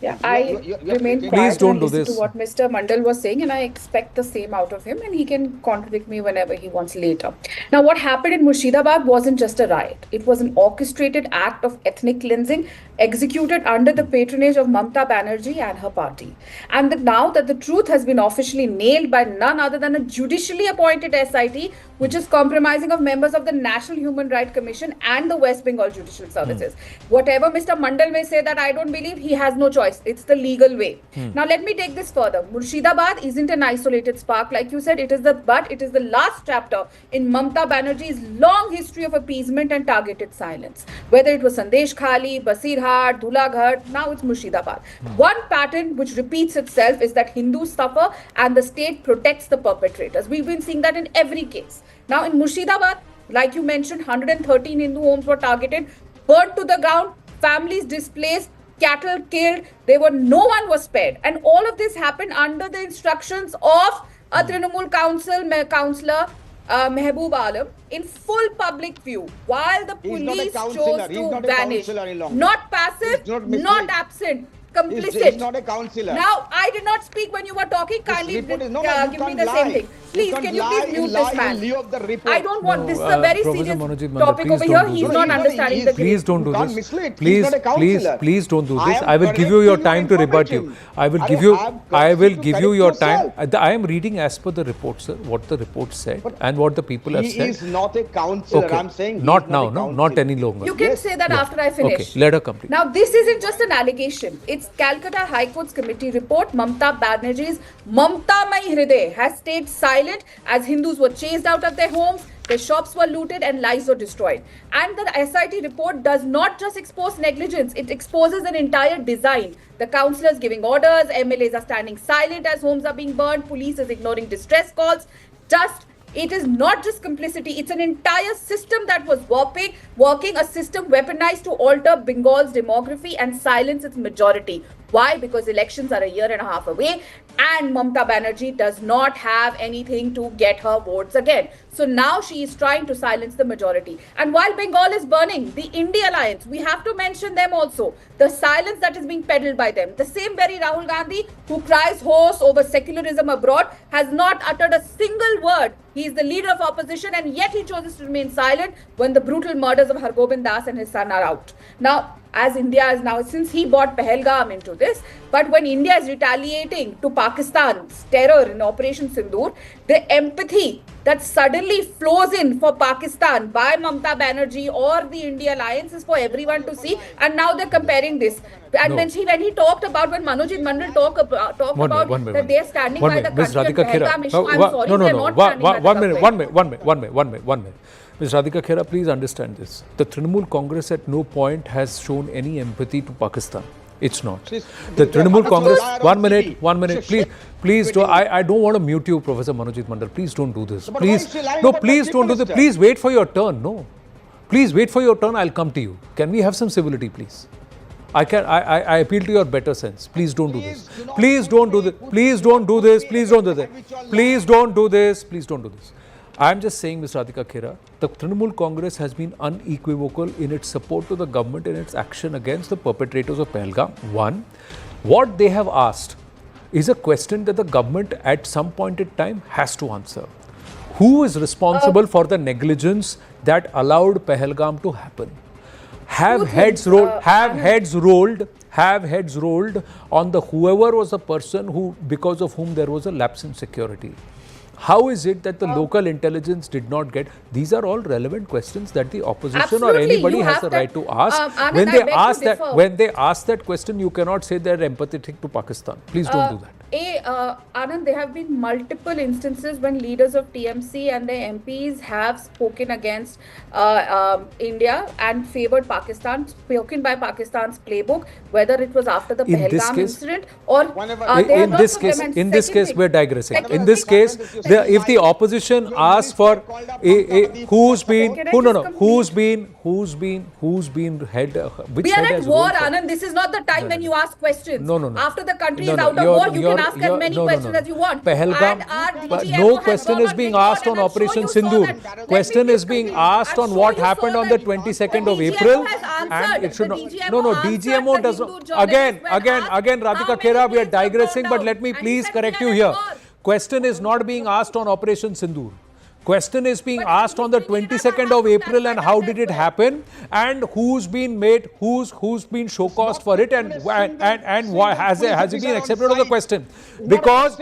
J: Yeah, I remain quiet and listen to what Mr. Mandal was saying, and I expect the same out of him, and he can contradict me whenever he wants later. Now, what happened in Murshidabad wasn't just a riot. It was an orchestrated act of ethnic cleansing executed under the patronage of Mamta Banerjee and her party. And now that the truth has been officially nailed by none other than a judicially appointed SIT, which is compromising of members of the National Human Rights Commission and the West Bengal Judicial Services. Whatever Mr. Mandal may say that I don't believe, he has no choice. It's the legal way. Now let me take this further. Murshidabad isn't an isolated spark, like you said. It is the last chapter in Mamta Banerjee's long history of appeasement and targeted silence. Whether it was Sandesh Khali, Basirhat, Dhulaghat, now it's Murshidabad. One pattern which repeats itself is that Hindus suffer and the state protects the perpetrators. We've been seeing that in every case. Now in Murshidabad, like you mentioned, 113 Hindu homes were targeted, burnt to the ground, families displaced, cattle killed. No one was spared, and all of this happened under the instructions of a Trinamool councillor, Mehboob Alam, in full public view, while the police chose to vanish. Not passive, not absent, complicit.
I: He's not a councillor.
J: Now, I did not speak when you were talking. Kindly give me the same thing. Please, can you please mute this man? I don't want this. Is a very serious topic over here. He's not understanding the case.
A: Please don't do this. Please don't do this. I will give you your time to rebut you. I will give you your time. I am reading as per the report, sir, what the report said and what the people have said.
I: He is not a councillor. I'm saying
A: not now, no, not any longer.
J: You can say that after I finish.
A: Okay, let her complete.
J: Now, this isn't just an allegation. It's Calcutta High Court's committee report. Mamta Banerjee's Mamta Mai Hriday has stayed silent as Hindus were chased out of their homes, their shops were looted and lives were destroyed. And the SIT report does not just expose negligence, it exposes an entire design. The councillors giving orders, MLAs are standing silent as homes are being burned, police is ignoring distress calls. It is not just complicity, it's an entire system that was working, a system weaponized to alter Bengal's demography and silence its majority. Why? Because elections are a year and a half away and Mamta Banerjee does not have anything to get her votes again. So now she is trying to silence the majority. And while Bengal is burning, the India Alliance, we have to mention them also. The silence that is being peddled by them. The same very Rahul Gandhi who cries hoarse over secularism abroad has not uttered a single word. He is the leader of opposition and yet he chooses to remain silent when the brutal murders of Hargobinda and his son are out. Now, as India is now, since he brought Pahalgam into this, but when India is retaliating to Pakistan's terror in Operation Sindoor, the empathy that suddenly flows in for Pakistan by Mamta Banerjee or the India Alliance is for everyone to see, and now they're comparing this. And when he talked about, when Manojit Mandal talked about that they're standing by the country on Pahalgam issue, I'm sorry, they're not standing by the country.
A: One minute. Ms. Radhika Khera, please understand this. The Trinamool Congress at no point has shown any empathy to Pakistan. It's not. The Trinamool Congress, one minute, please do. I don't want to mute you, Professor Manojit Mandal. Please don't do this. Please don't do this. Please wait for your turn. No. Please wait for your turn. I'll come to you. Can we have some civility, please? I appeal to your better sense. Please don't do this. Please don't do this. Please don't do this. Please don't do this. Please don't do this. Please don't do this. I am just saying, Ms. Radhika Khera, the Trinamool Congress has been unequivocal in its support to the government in its action against the perpetrators of Pahalgam. One, what they have asked is a question that the government at some point in time has to answer. Who is responsible for the negligence that allowed Pahalgam to happen? Have heads rolled on the whoever was the person who, because of whom there was a lapse in security. How is it that the local intelligence did not get? These are all relevant questions that the opposition or anybody has the right to ask. When they ask that question, you cannot say they are empathetic to Pakistan. Please don't do that.
J: Anand, there have been multiple instances when leaders of TMC and their MPs have spoken against India and favored Pakistan, spoken by Pakistan's playbook, whether it was after the Pahalgam incident or
A: in this case, we're digressing. In this case, if the opposition asks for who's been head, which
J: we
A: head
J: are at
A: has
J: war,
A: ruled for-
J: Anand. This is not the time when you ask questions.
A: No.
J: After the country is
A: No,
J: out of war, you can ask as many questions as you want.
A: Pahalgam,
J: And our
A: but
J: DGMO
A: no
J: has
A: question
J: gone
A: is
J: on
A: being
J: record,
A: asked on
J: and I'm sure
A: Operation
J: you saw
A: Sindoor.
J: that. Let
A: Question
J: me
A: is being
J: complete.
A: asked
J: I'm
A: on
J: sure
A: what
J: you saw
A: happened on
J: that
A: the 22nd
J: the
A: of
J: DGMO
A: April,
J: has
A: and
J: answered.
A: it should
J: The
A: not.
J: DGMO
A: No,
J: answered
A: DGMO
J: the
A: does
J: Hindu
A: not.
J: journalist when
A: Again,
J: asked
A: Radhika
J: how
A: Khera,
J: many
A: we are
J: people were
A: digressing,
J: found
A: but
J: out.
A: let me
J: And he
A: please
J: said
A: correct
J: we
A: you
J: are
A: here.
J: at war.
A: Question is not being asked on Operation Sindoor. Question is being
J: But
A: asked on the
J: we need
A: 22nd
J: to
A: of
J: have
A: April,
J: that
A: and how did it
J: as well.
A: happen, and who's been made, who's been showcased for it, and why has it been accepted on the question? Because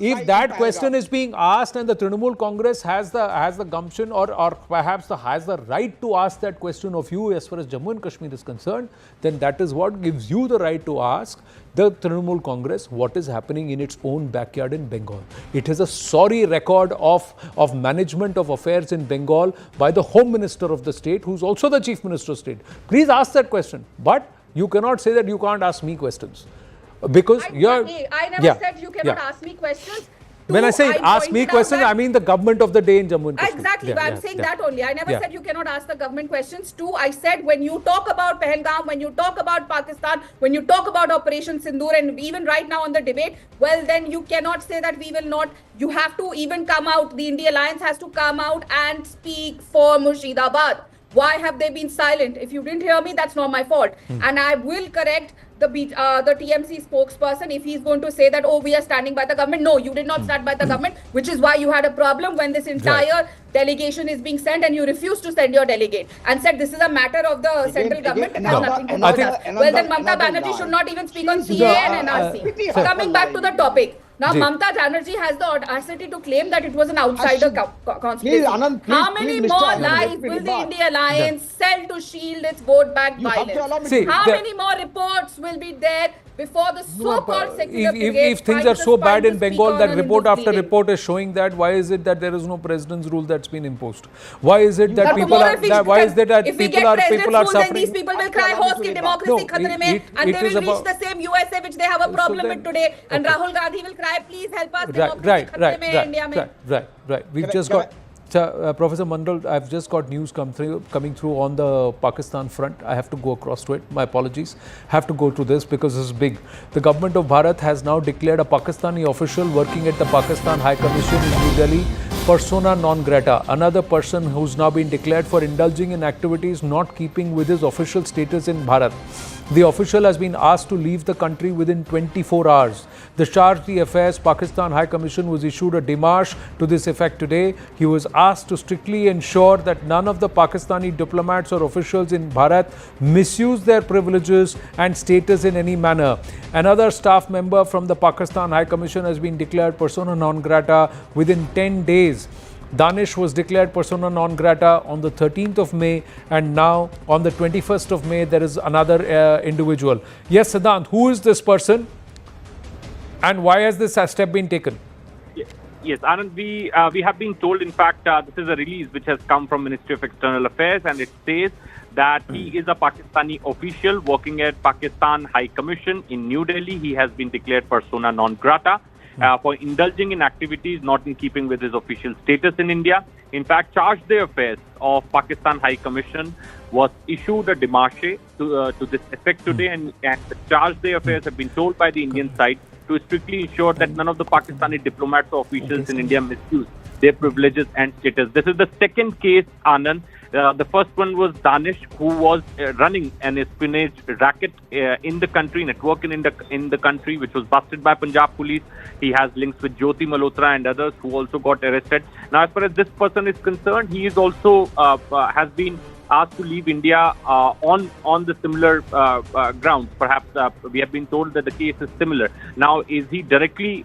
A: if that question is being asked, and the Trinamool Congress has the gumption or perhaps has the right to ask that question of you as far as Jammu and Kashmir is concerned, then that is what gives you the right to ask the Trinamool Congress what is happening in its own backyard in Bengal. It has a sorry record of management of affairs in Bengal by the Home Minister of the state, who's also the Chief Minister of State. Please ask that question. But you cannot say that you can't ask me questions. Because
J: I never said you cannot ask me questions.
A: When I say ask me questions, I mean the government of the day in Jammu and Kashmir.
J: Exactly, I'm saying that only. I never said you cannot ask the government questions. Two, I said when you talk about Pahalgam, when you talk about Pakistan, when you talk about Operation Sindoor, and even right now on the debate, well, then you cannot say that we will not. You have to even come out. The India Alliance has to come out and speak for Murshidabad. Why have they been silent? If you didn't hear me, that's not my fault. And I will correct the TMC spokesperson if he's going to say that, oh, we are standing by the government. No, you did not stand by the government, which is why you had a problem when this entire delegation is being sent and you refused to send your delegate and said this is a matter of the central government. It has nothing to do with us. Well, then Mamata Banerjee should not even speak on CA and NRC. Coming back to the topic. Now, Mamata Banerjee has the audacity to claim that it was an outsider conspiracy. How many more lies will the India Alliance sell to shield its vote back violence? How many more reports will be there before the so-called secular brigade?
A: If things are so bad in Bengal that report after report is showing that, why is it that there is no president's rule that's been imposed? Why is it that people are suffering?
J: Then these people will cry horse ki democracy khatre mein, and they will reach the same USA which they have a problem with today, and Rahul Gandhi will cry, please help us, democracy khatre mein India mein.
A: Right. We've just got Professor Mandal, I've just got news coming through on the Pakistan front. I have to go across to it. My apologies. Have to go to this because this is big. The government of Bharat has now declared a Pakistani official working at the Pakistan High Commission in New Delhi persona non grata. Another person who's now been declared for indulging in activities not keeping with his official status in Bharat. The official has been asked to leave the country within 24 hours. The Charge d'Affaires Pakistan High Commission was issued a démarche to this effect today. He was asked to strictly ensure that none of the Pakistani diplomats or officials in Bharat misuse their privileges and status in any manner. Another staff member from the Pakistan High Commission has been declared persona non grata within 10 days. Danish was declared persona non grata on the 13th of May, and now on the 21st of May there is another individual. Yes, Siddhant, who is this person and why has this step been taken?
K: Yes, Anand, we have been told, in fact, this is a release which has come from Ministry of External Affairs, and it says that he is a Pakistani official working at Pakistan High Commission in New Delhi. He has been declared persona non grata for indulging in activities not in keeping with his official status in India. In fact, Charge d'Affaires of Pakistan High Commission was issued a démarche to this effect today, and the Charge d'Affaires have been told by the Indian side to strictly ensure that none of the Pakistani diplomats or officials in India misuse their privileges and status. This is the second case, Anand. The first one was Danish, who was running an espionage racket in the country, network in the country, which was busted by Punjab police. He has links with Jyoti Malhotra and others who also got arrested. Now, as far as this person is concerned, he is also has been asked to leave India on the similar grounds. Perhaps we have been told that the case is similar. Now, is he directly,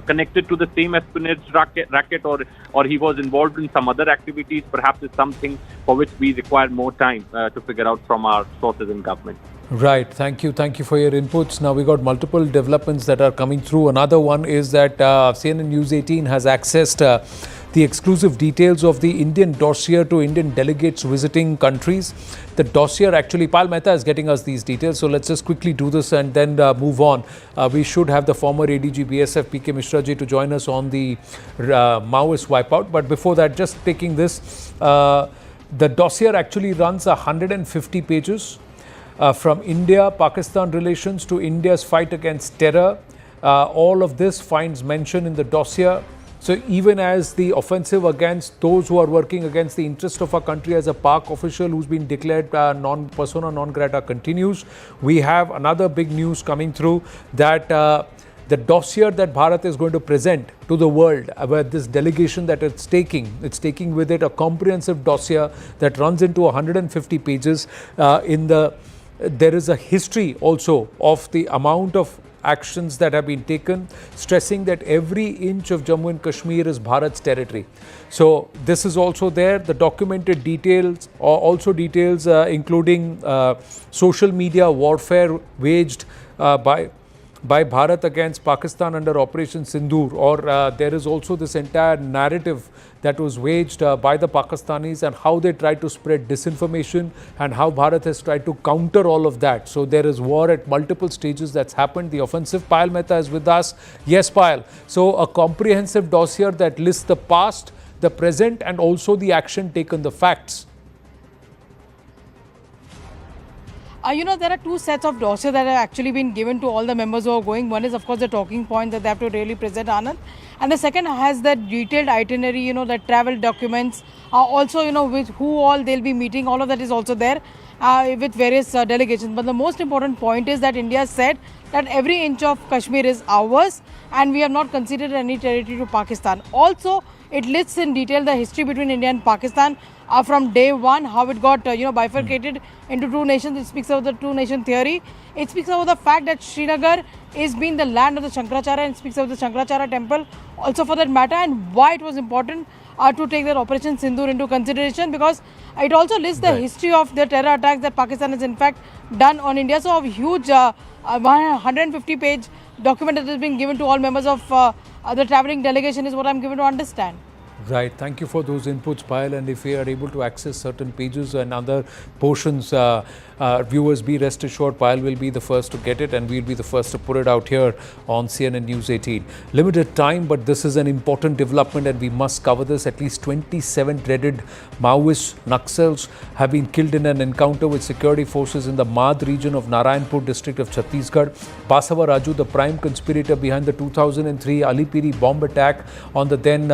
K: connected to the same espionage racket, or he was involved in some other activities? Perhaps it's something for which we require more time to figure out from our sources in government.
A: Right. Thank you. Thank you for your inputs. Now we got multiple developments that are coming through. Another one is that CNN News 18 has accessed the exclusive details of the Indian dossier to Indian delegates visiting countries. The dossier actually, Pal Mehta is getting us these details. So let's just quickly do this and then move on. We should have the former ADG BSF PK Mishra ji to join us on the Maoist wipeout. But before that, just taking this, the dossier actually runs 150 pages. From India-Pakistan relations to India's fight against terror. All of this finds mention in the dossier. So even as the offensive against those who are working against the interest of our country as a Pak official who's been declared persona non grata continues, we have another big news coming through that the dossier that Bharat is going to present to the world, about this delegation that it's taking with it a comprehensive dossier that runs into 150 pages. There is a history also of the amount of actions that have been taken, stressing that every inch of Jammu and Kashmir is Bharat's territory. So this is also there. The documented details, also details including social media warfare waged by Bharat against Pakistan under Operation Sindoor, or there is also this entire narrative that was waged by the Pakistanis and how they tried to spread disinformation and how Bharat has tried to counter all of that. So there is war at multiple stages that's happened. The offensive, Payal Mehta is with us. Yes, Payal. So a comprehensive dossier that lists the past, the present and also the action taken, the facts.
L: There are two sets of dossier that have actually been given to all the members who are going. One is, of course, the talking point that they have to really present, Anand. And the second has the detailed itinerary, the travel documents, also, with who all they'll be meeting. All of that is also there with various delegations. But the most important point is that India said that every inch of Kashmir is ours and we have not conceded any territory to Pakistan. Also, it lists in detail the history between India and Pakistan from day one, how it got bifurcated into two nations. It speaks about the two-nation theory. It speaks about the fact that Srinagar is being the land of the Shankaracharya, and speaks about the Shankaracharya temple also for that matter, and why it was important to take that Operation Sindoor into consideration, because it also lists the history of the terror attacks that Pakistan has in fact done on India. So a huge 150-page document that has been given to all members of the travelling delegation is what I'm given to understand.
A: Right. Thank you for those inputs, Payal. And if we are able to access certain pages and other portions, viewers, be rest assured, Payal will be the first to get it and we'll be the first to put it out here on CNN News 18. Limited time, but this is an important development and we must cover this. At least 27 dreaded Maoist Naxals have been killed in an encounter with security forces in the Madh region of Narayanpur district of Chhattisgarh. Basava Raju, the prime conspirator behind the 2003 Alipiri bomb attack on the then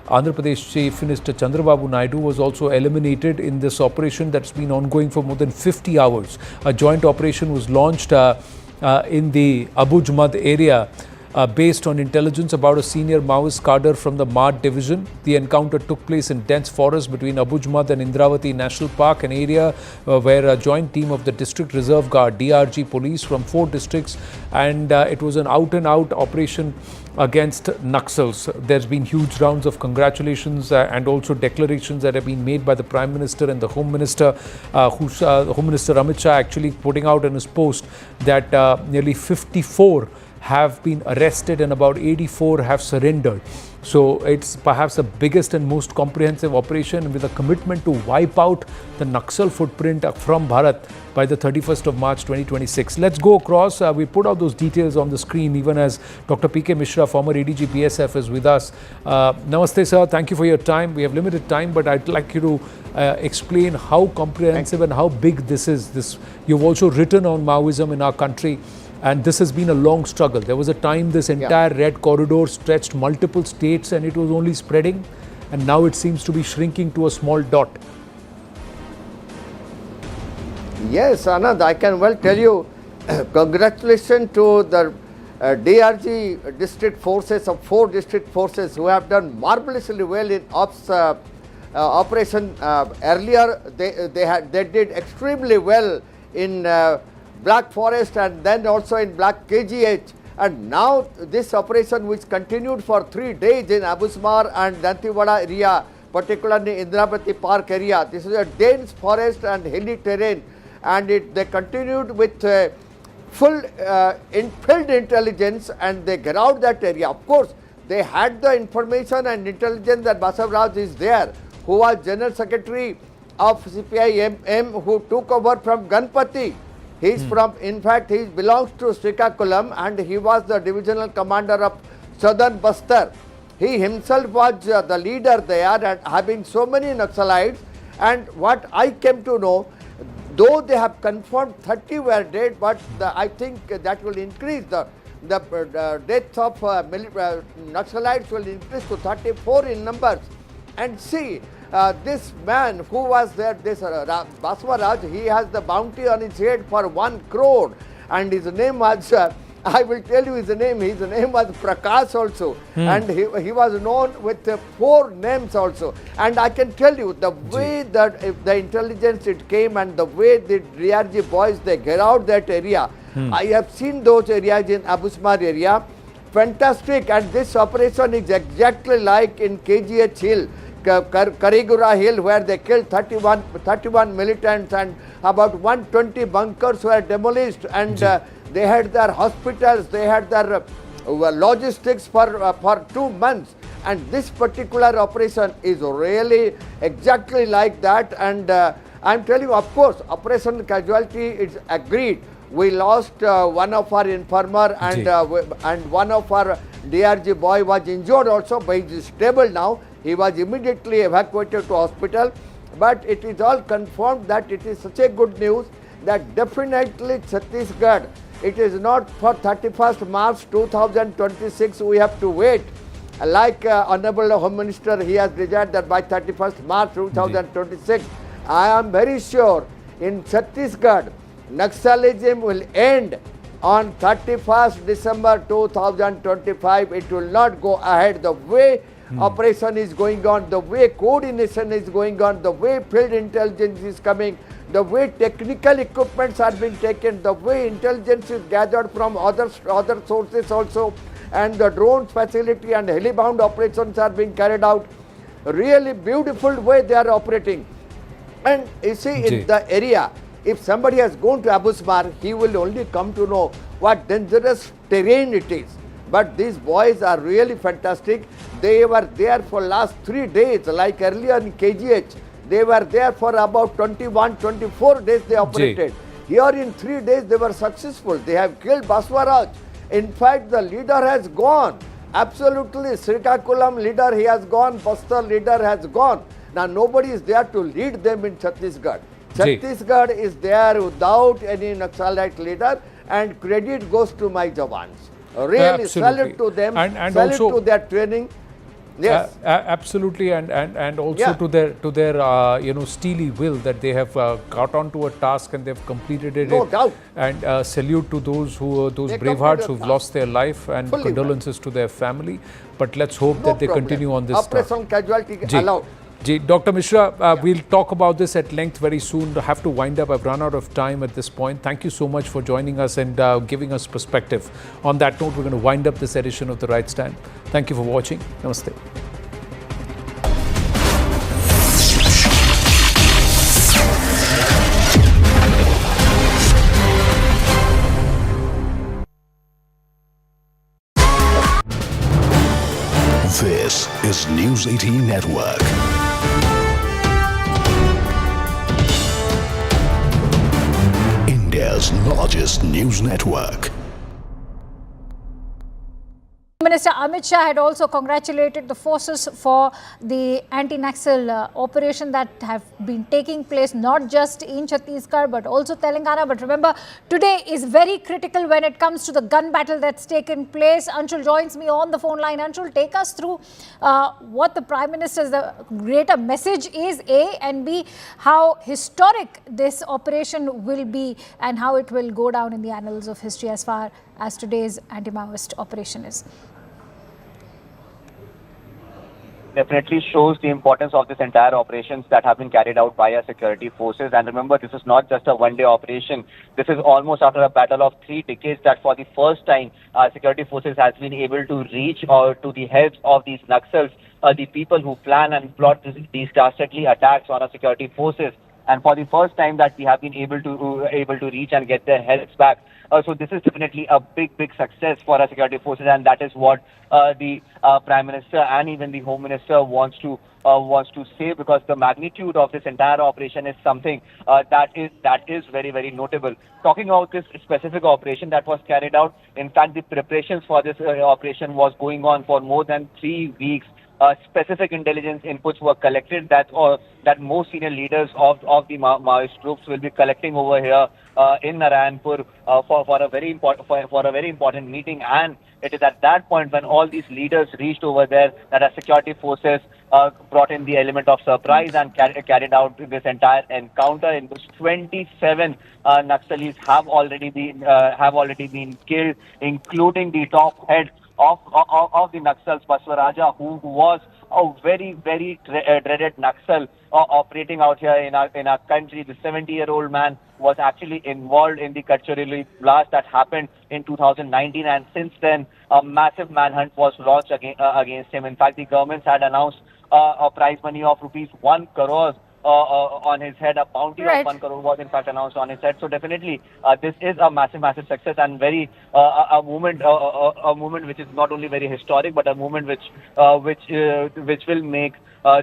A: Andhra Pradesh Chief Minister Chandrababu Naidu, was also eliminated in this operation that's been ongoing for more than 50 hours. A joint operation was launched in the Abuj Madh area based on intelligence about a senior Maoist cadre from the Madh division. The encounter took place in dense forest between Abuj Madh and Indravati National Park, an area where a joint team of the District Reserve Guard, DRG police from 4 districts, and it was an out-and-out operation against Naxals. There's been huge rounds of congratulations and also declarations that have been made by the Prime Minister and the Home Minister, Home Minister Amit Shah actually putting out in his post that nearly 54 have been arrested and about 84 have surrendered. So it's perhaps the biggest and most comprehensive operation with a commitment to wipe out the Naxal footprint from Bharat by the 31st of March 2026. Let's go across. We put out those details on the screen even as Dr. PK Mishra, former ADG BSF, is with us. Namaste, sir. Thank you for your time. We have limited time, but I'd like you to explain how comprehensive and how big this is. You've also written on Maoism in our country. And this has been a long struggle. There was a time this entire red corridor stretched multiple states and it was only spreading. And now it seems to be shrinking to a small dot.
M: Yes, Anand, I can well tell you, congratulations to the DRG district forces of 4 district forces who have done marvelously well in operation. Earlier, they did extremely well in Black Forest and then also in Black KGH, and now this operation which continued for 3 days in Abusmar and Dantewada area, particularly Indravati Park area. This is a dense forest and hilly terrain, and they continued with full field intelligence, and they get out that area. Of course, they had the information and intelligence that Basavaraj is there, who was General Secretary of CPI-M, who took over from Ganpati. He is from, in fact, he belongs to Srikakulam, and he was the divisional commander of Southern Bastar. He himself was the leader there, and having so many Naxalites. And what I came to know, though they have confirmed 30 were dead, but I think that will increase the deaths of Naxalites will increase to 34 in numbers. And see, this man who was there, this Basavaraj, he has the bounty on his head for 1 crore, and his name was, I will tell you his name was Prakash also, and he was known with 4 names also. And I can tell you the way that if the intelligence it came and the way the DRG boys, they get out that area. I have seen those areas in Abusmar area, fantastic, and this operation is exactly like in KGH Hill, Karigura Hill, where they killed 31 militants, and about 120 bunkers were demolished, and they had their hospitals, they had their logistics for 2 months. And this particular operation is really exactly like that. And I'm telling you, of course, operation casualty is agreed. We lost one of our informer, and one of our DRG boy was injured also, but he is stable now. He was immediately evacuated to hospital. But it is all confirmed that it is such a good news that definitely Chhattisgarh, it is not for 31st March 2026 we have to wait. Like Honorable Home Minister, he has decided that by 31st March 2026, I am very sure in Chhattisgarh, Naxalism will end on 31st December 2025. It will not go ahead the way operation is going on, the way coordination is going on, the way field intelligence is coming, the way technical equipments are being taken, the way intelligence is gathered from other sources also, and the drone facility and helibound operations are being carried out. Really beautiful way they are operating. And you see, in the area, if somebody has gone to Abusmar, he will only come to know what dangerous terrain it is. But these boys are really fantastic. They were there for last 3 days, like earlier in KGH. They were there for about 21, 24 days they operated. Here in 3 days they were successful. They have killed Basavaraj. In fact, the leader has gone. Absolutely, Srikakulam leader, he has gone. Bastar leader has gone. Now nobody is there to lead them in Chhattisgarh. Chhattisgarh is there without any Naxalite leader, and credit goes to my Jawans. Really salute to them, and salute also to their training. Yes,
A: absolutely, and also to their steely will that they have got onto a task and they've completed it.
M: No doubt.
A: And salute to those brave hearts who've lost their life, and condolences to their family. But let's hope that they continue on this
M: operation casualty allowed.
A: Dr. Mishra, we'll talk about this at length very soon. I have to wind up. I've run out of time at this point. Thank you so much for joining us and giving us perspective. On that note, we're going to wind up this edition of The Right Stand. Thank you for watching. Namaste.
N: This is News 18 Network. India's largest news network.
O: Minister Amit Shah had also congratulated the forces for the anti-Naxal operation that have been taking place not just in Chhattisgarh but also Telangana. But remember, today is very critical when it comes to the gun battle that's taken place. Anshul joins me on the phone line. Anshul, take us through what the Prime Minister's greater message is, A, and B, how historic this operation will be and how it will go down in the annals of history as far as today's anti-Maoist operation is.
P: Definitely shows the importance of this entire operations that have been carried out by our security forces. And remember, this is not just a one-day operation. This is almost after a battle of 3 decades that for the first time, our security forces has been able to reach to the heads of these Naxals, the people who plan and plot these dastardly attacks on our security forces. and for the first time that we have been able to reach and get their heads back. So this is definitely a big success for our security forces, and that is what the Prime Minister and even the Home Minister wants to say, because the magnitude of this entire operation is something that is very notable. Talking about this specific operation that was carried out, in fact, the preparations for this operation was going on for more than 3 weeks. Specific intelligence inputs were collected that most senior leaders of the Maoist groups will be collecting over here in Narayanpur for a very important meeting, and it is at that point when all these leaders reached over there that our security forces brought in the element of surprise and carried out this entire encounter, in which 27 Naxalis have already been killed, including the top head of the Naxals, Baswaraja, who was a very dreaded Naxal operating out here in our country. The 70-year-old man was actually involved in the Kachorili blast that happened in 2019, and since then a massive manhunt was launched against him. In fact, the government had announced a prize money of ₹1 crore on his head. A bounty of 1 crore was in fact announced on his head. So definitely this is a massive success, and very a movement which is not only very historic, but a movement which will make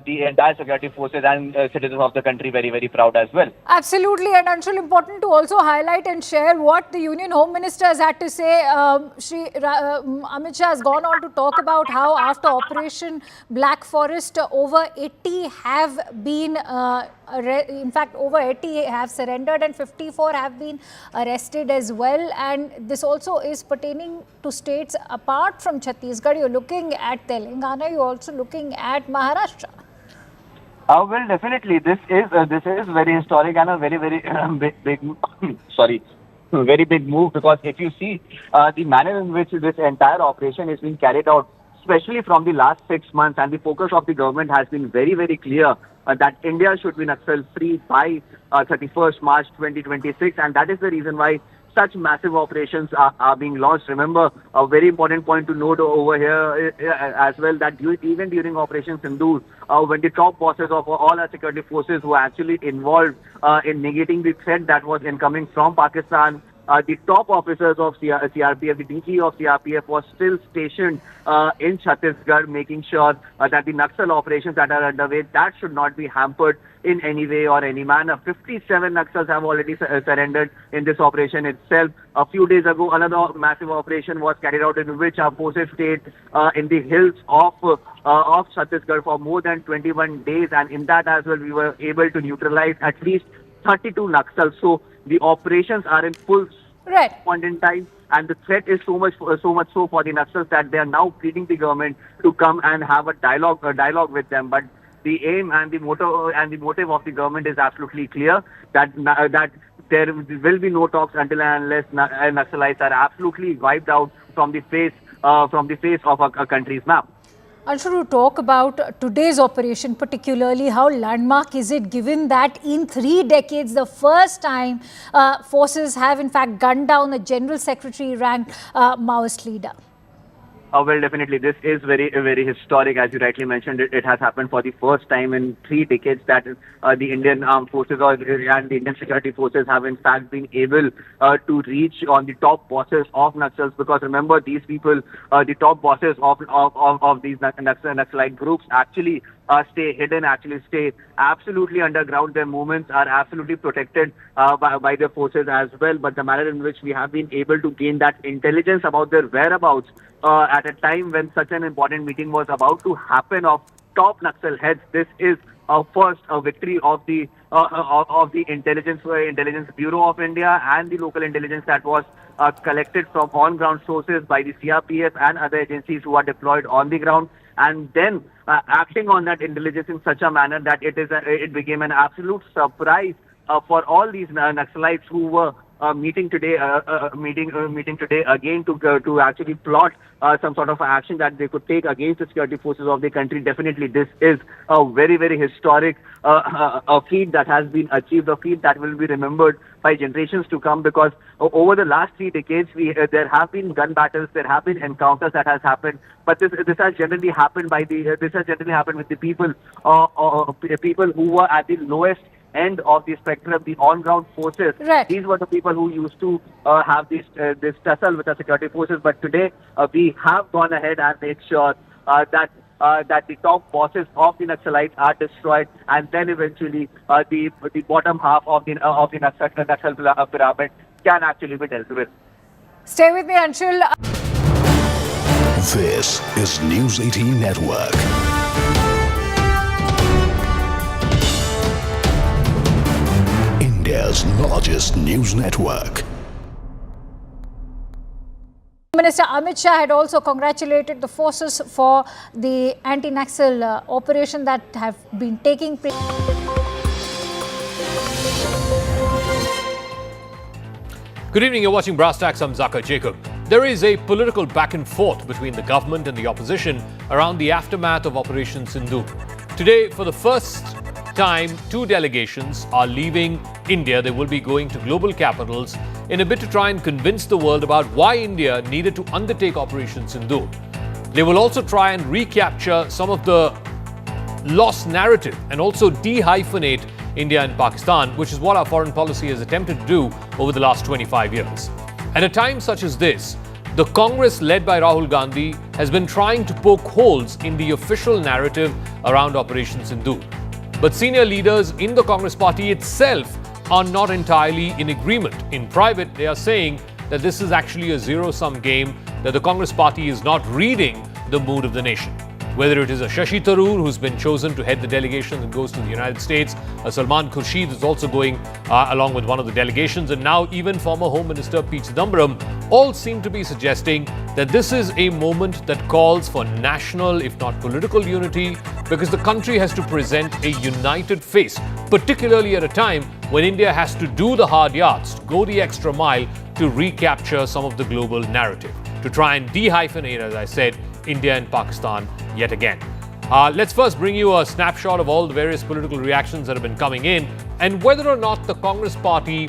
P: the entire security forces and citizens of the country very proud as well.
O: Absolutely, and Anshul, important to also highlight and share what the Union Home Minister has had to say. Amit Shah has gone on to talk about how after Operation Black Forest, over 80 have been, in fact, over 80 have surrendered and 54 have been arrested as well. And this also is pertaining to states apart from Chhattisgarh. You're looking at Telangana, you're also looking at Maharashtra.
P: Well, definitely, this is very historic and a very big very big move, because if you see the manner in which this entire operation is being carried out, especially from the last 6 months, and the focus of the government has been very clear that India should be Naxal free by 31st March 2026, and that is the reason why such massive operations are being launched. Remember, a very important point to note over here as well, that even during Operation Sindoor, when the top bosses of all our security forces were actually involved in negating the threat that was incoming from Pakistan, the top officers of CRPF, the DG of CRPF was still stationed in Chhattisgarh, making sure that the Naxal operations that are underway, that should not be hampered in any way or any manner. 57 Naxals have already surrendered in this operation itself. A few days ago, another massive operation was carried out, in which our forces stayed in the hills of Chhattisgarh for more than 21 days, and in that as well we were able to neutralize at least 32 Naxals. So the operations are in full point in time, and the threat is so much so for the Naxals that they are now pleading the government to come and have a dialogue with them. But the aim and the motive of the government is absolutely clear, that there will be no talks until and unless Naxalites are absolutely wiped out from the face of a country's map.
O: Anshul, to talk about today's operation particularly, how landmark is it, given that in 3 decades, the first time forces have in fact gunned down a General Secretary ranked Maoist leader?
P: Well, definitely, this is very historic. As you rightly mentioned, it has happened for the first time in 3 decades that the Indian armed forces and the Indian security forces have in fact been able to reach on the top bosses of Naxals. Because remember, these people, the top bosses of these Naxalite groups actually stay hidden, actually stay absolutely underground. Their movements are absolutely protected by the forces as well. But the manner in which we have been able to gain that intelligence about their whereabouts at a time when such an important meeting was about to happen of top Naxal heads, this is first a victory of the intelligence Bureau of India and the local intelligence that was collected from on-ground sources by the CRPF and other agencies who are deployed on the ground, and then acting on that intelligence in such a manner that it became an absolute surprise for all these Naxalites who were meeting today again to actually plot some sort of action that they could take against the security forces of the country. Definitely, this is a very historic a feat that has been achieved, a feat that will be remembered by generations to come, because over the last 3 decades, there have been gun battles, there have been encounters that has happened, but this has generally happened with the people who were at the lowest end of the spectrum, the on-ground forces.
O: Right.
P: These were the people who used to have this tussle with the security forces. But today, we have gone ahead and made sure that the top bosses of the Naxalites are destroyed, and then eventually the bottom half of the Naxal pyramid can actually be dealt with.
O: Stay with me, Anshul.
N: This is News 18 Network. India's largest news network.
O: Minister Amit Shah had also congratulated the forces for the anti-Naxal operation that have been taking place.
A: Good evening, you're watching Brass Tacks, I'm Zaka Jacob. There is a political back and forth between the government and the opposition around the aftermath of Operation Sindoor. Today, for the first time, two delegations are leaving India. They will be going to global capitals in a bid to try and convince the world about why India needed to undertake Operation Sindoor. They will also try and recapture some of the lost narrative and also de-hyphenate India and Pakistan, which is what our foreign policy has attempted to do over the last 25 years. At a time such as this, the Congress led by Rahul Gandhi has been trying to poke holes in the official narrative around Operation Sindoor. But senior leaders in the Congress party itself are not entirely in agreement. In private, they are saying that this is actually a zero-sum game, that the Congress party is not reading the mood of the nation. Whether it is a Shashi Tharoor who's been chosen to head the delegation that goes to the United States, a Salman Khurshid is also going along with one of the delegations, and now even former Home Minister P. Chidambaram, all seem to be suggesting that this is a moment that calls for national, if not political unity, because the country has to present a united face, particularly at a time when India has to do the hard yards, to go the extra mile to recapture some of the global narrative, to try and de-hyphenate, as I said, India and Pakistan yet again. Let's first bring you a snapshot of all the various political reactions that have been coming in and whether or not the Congress party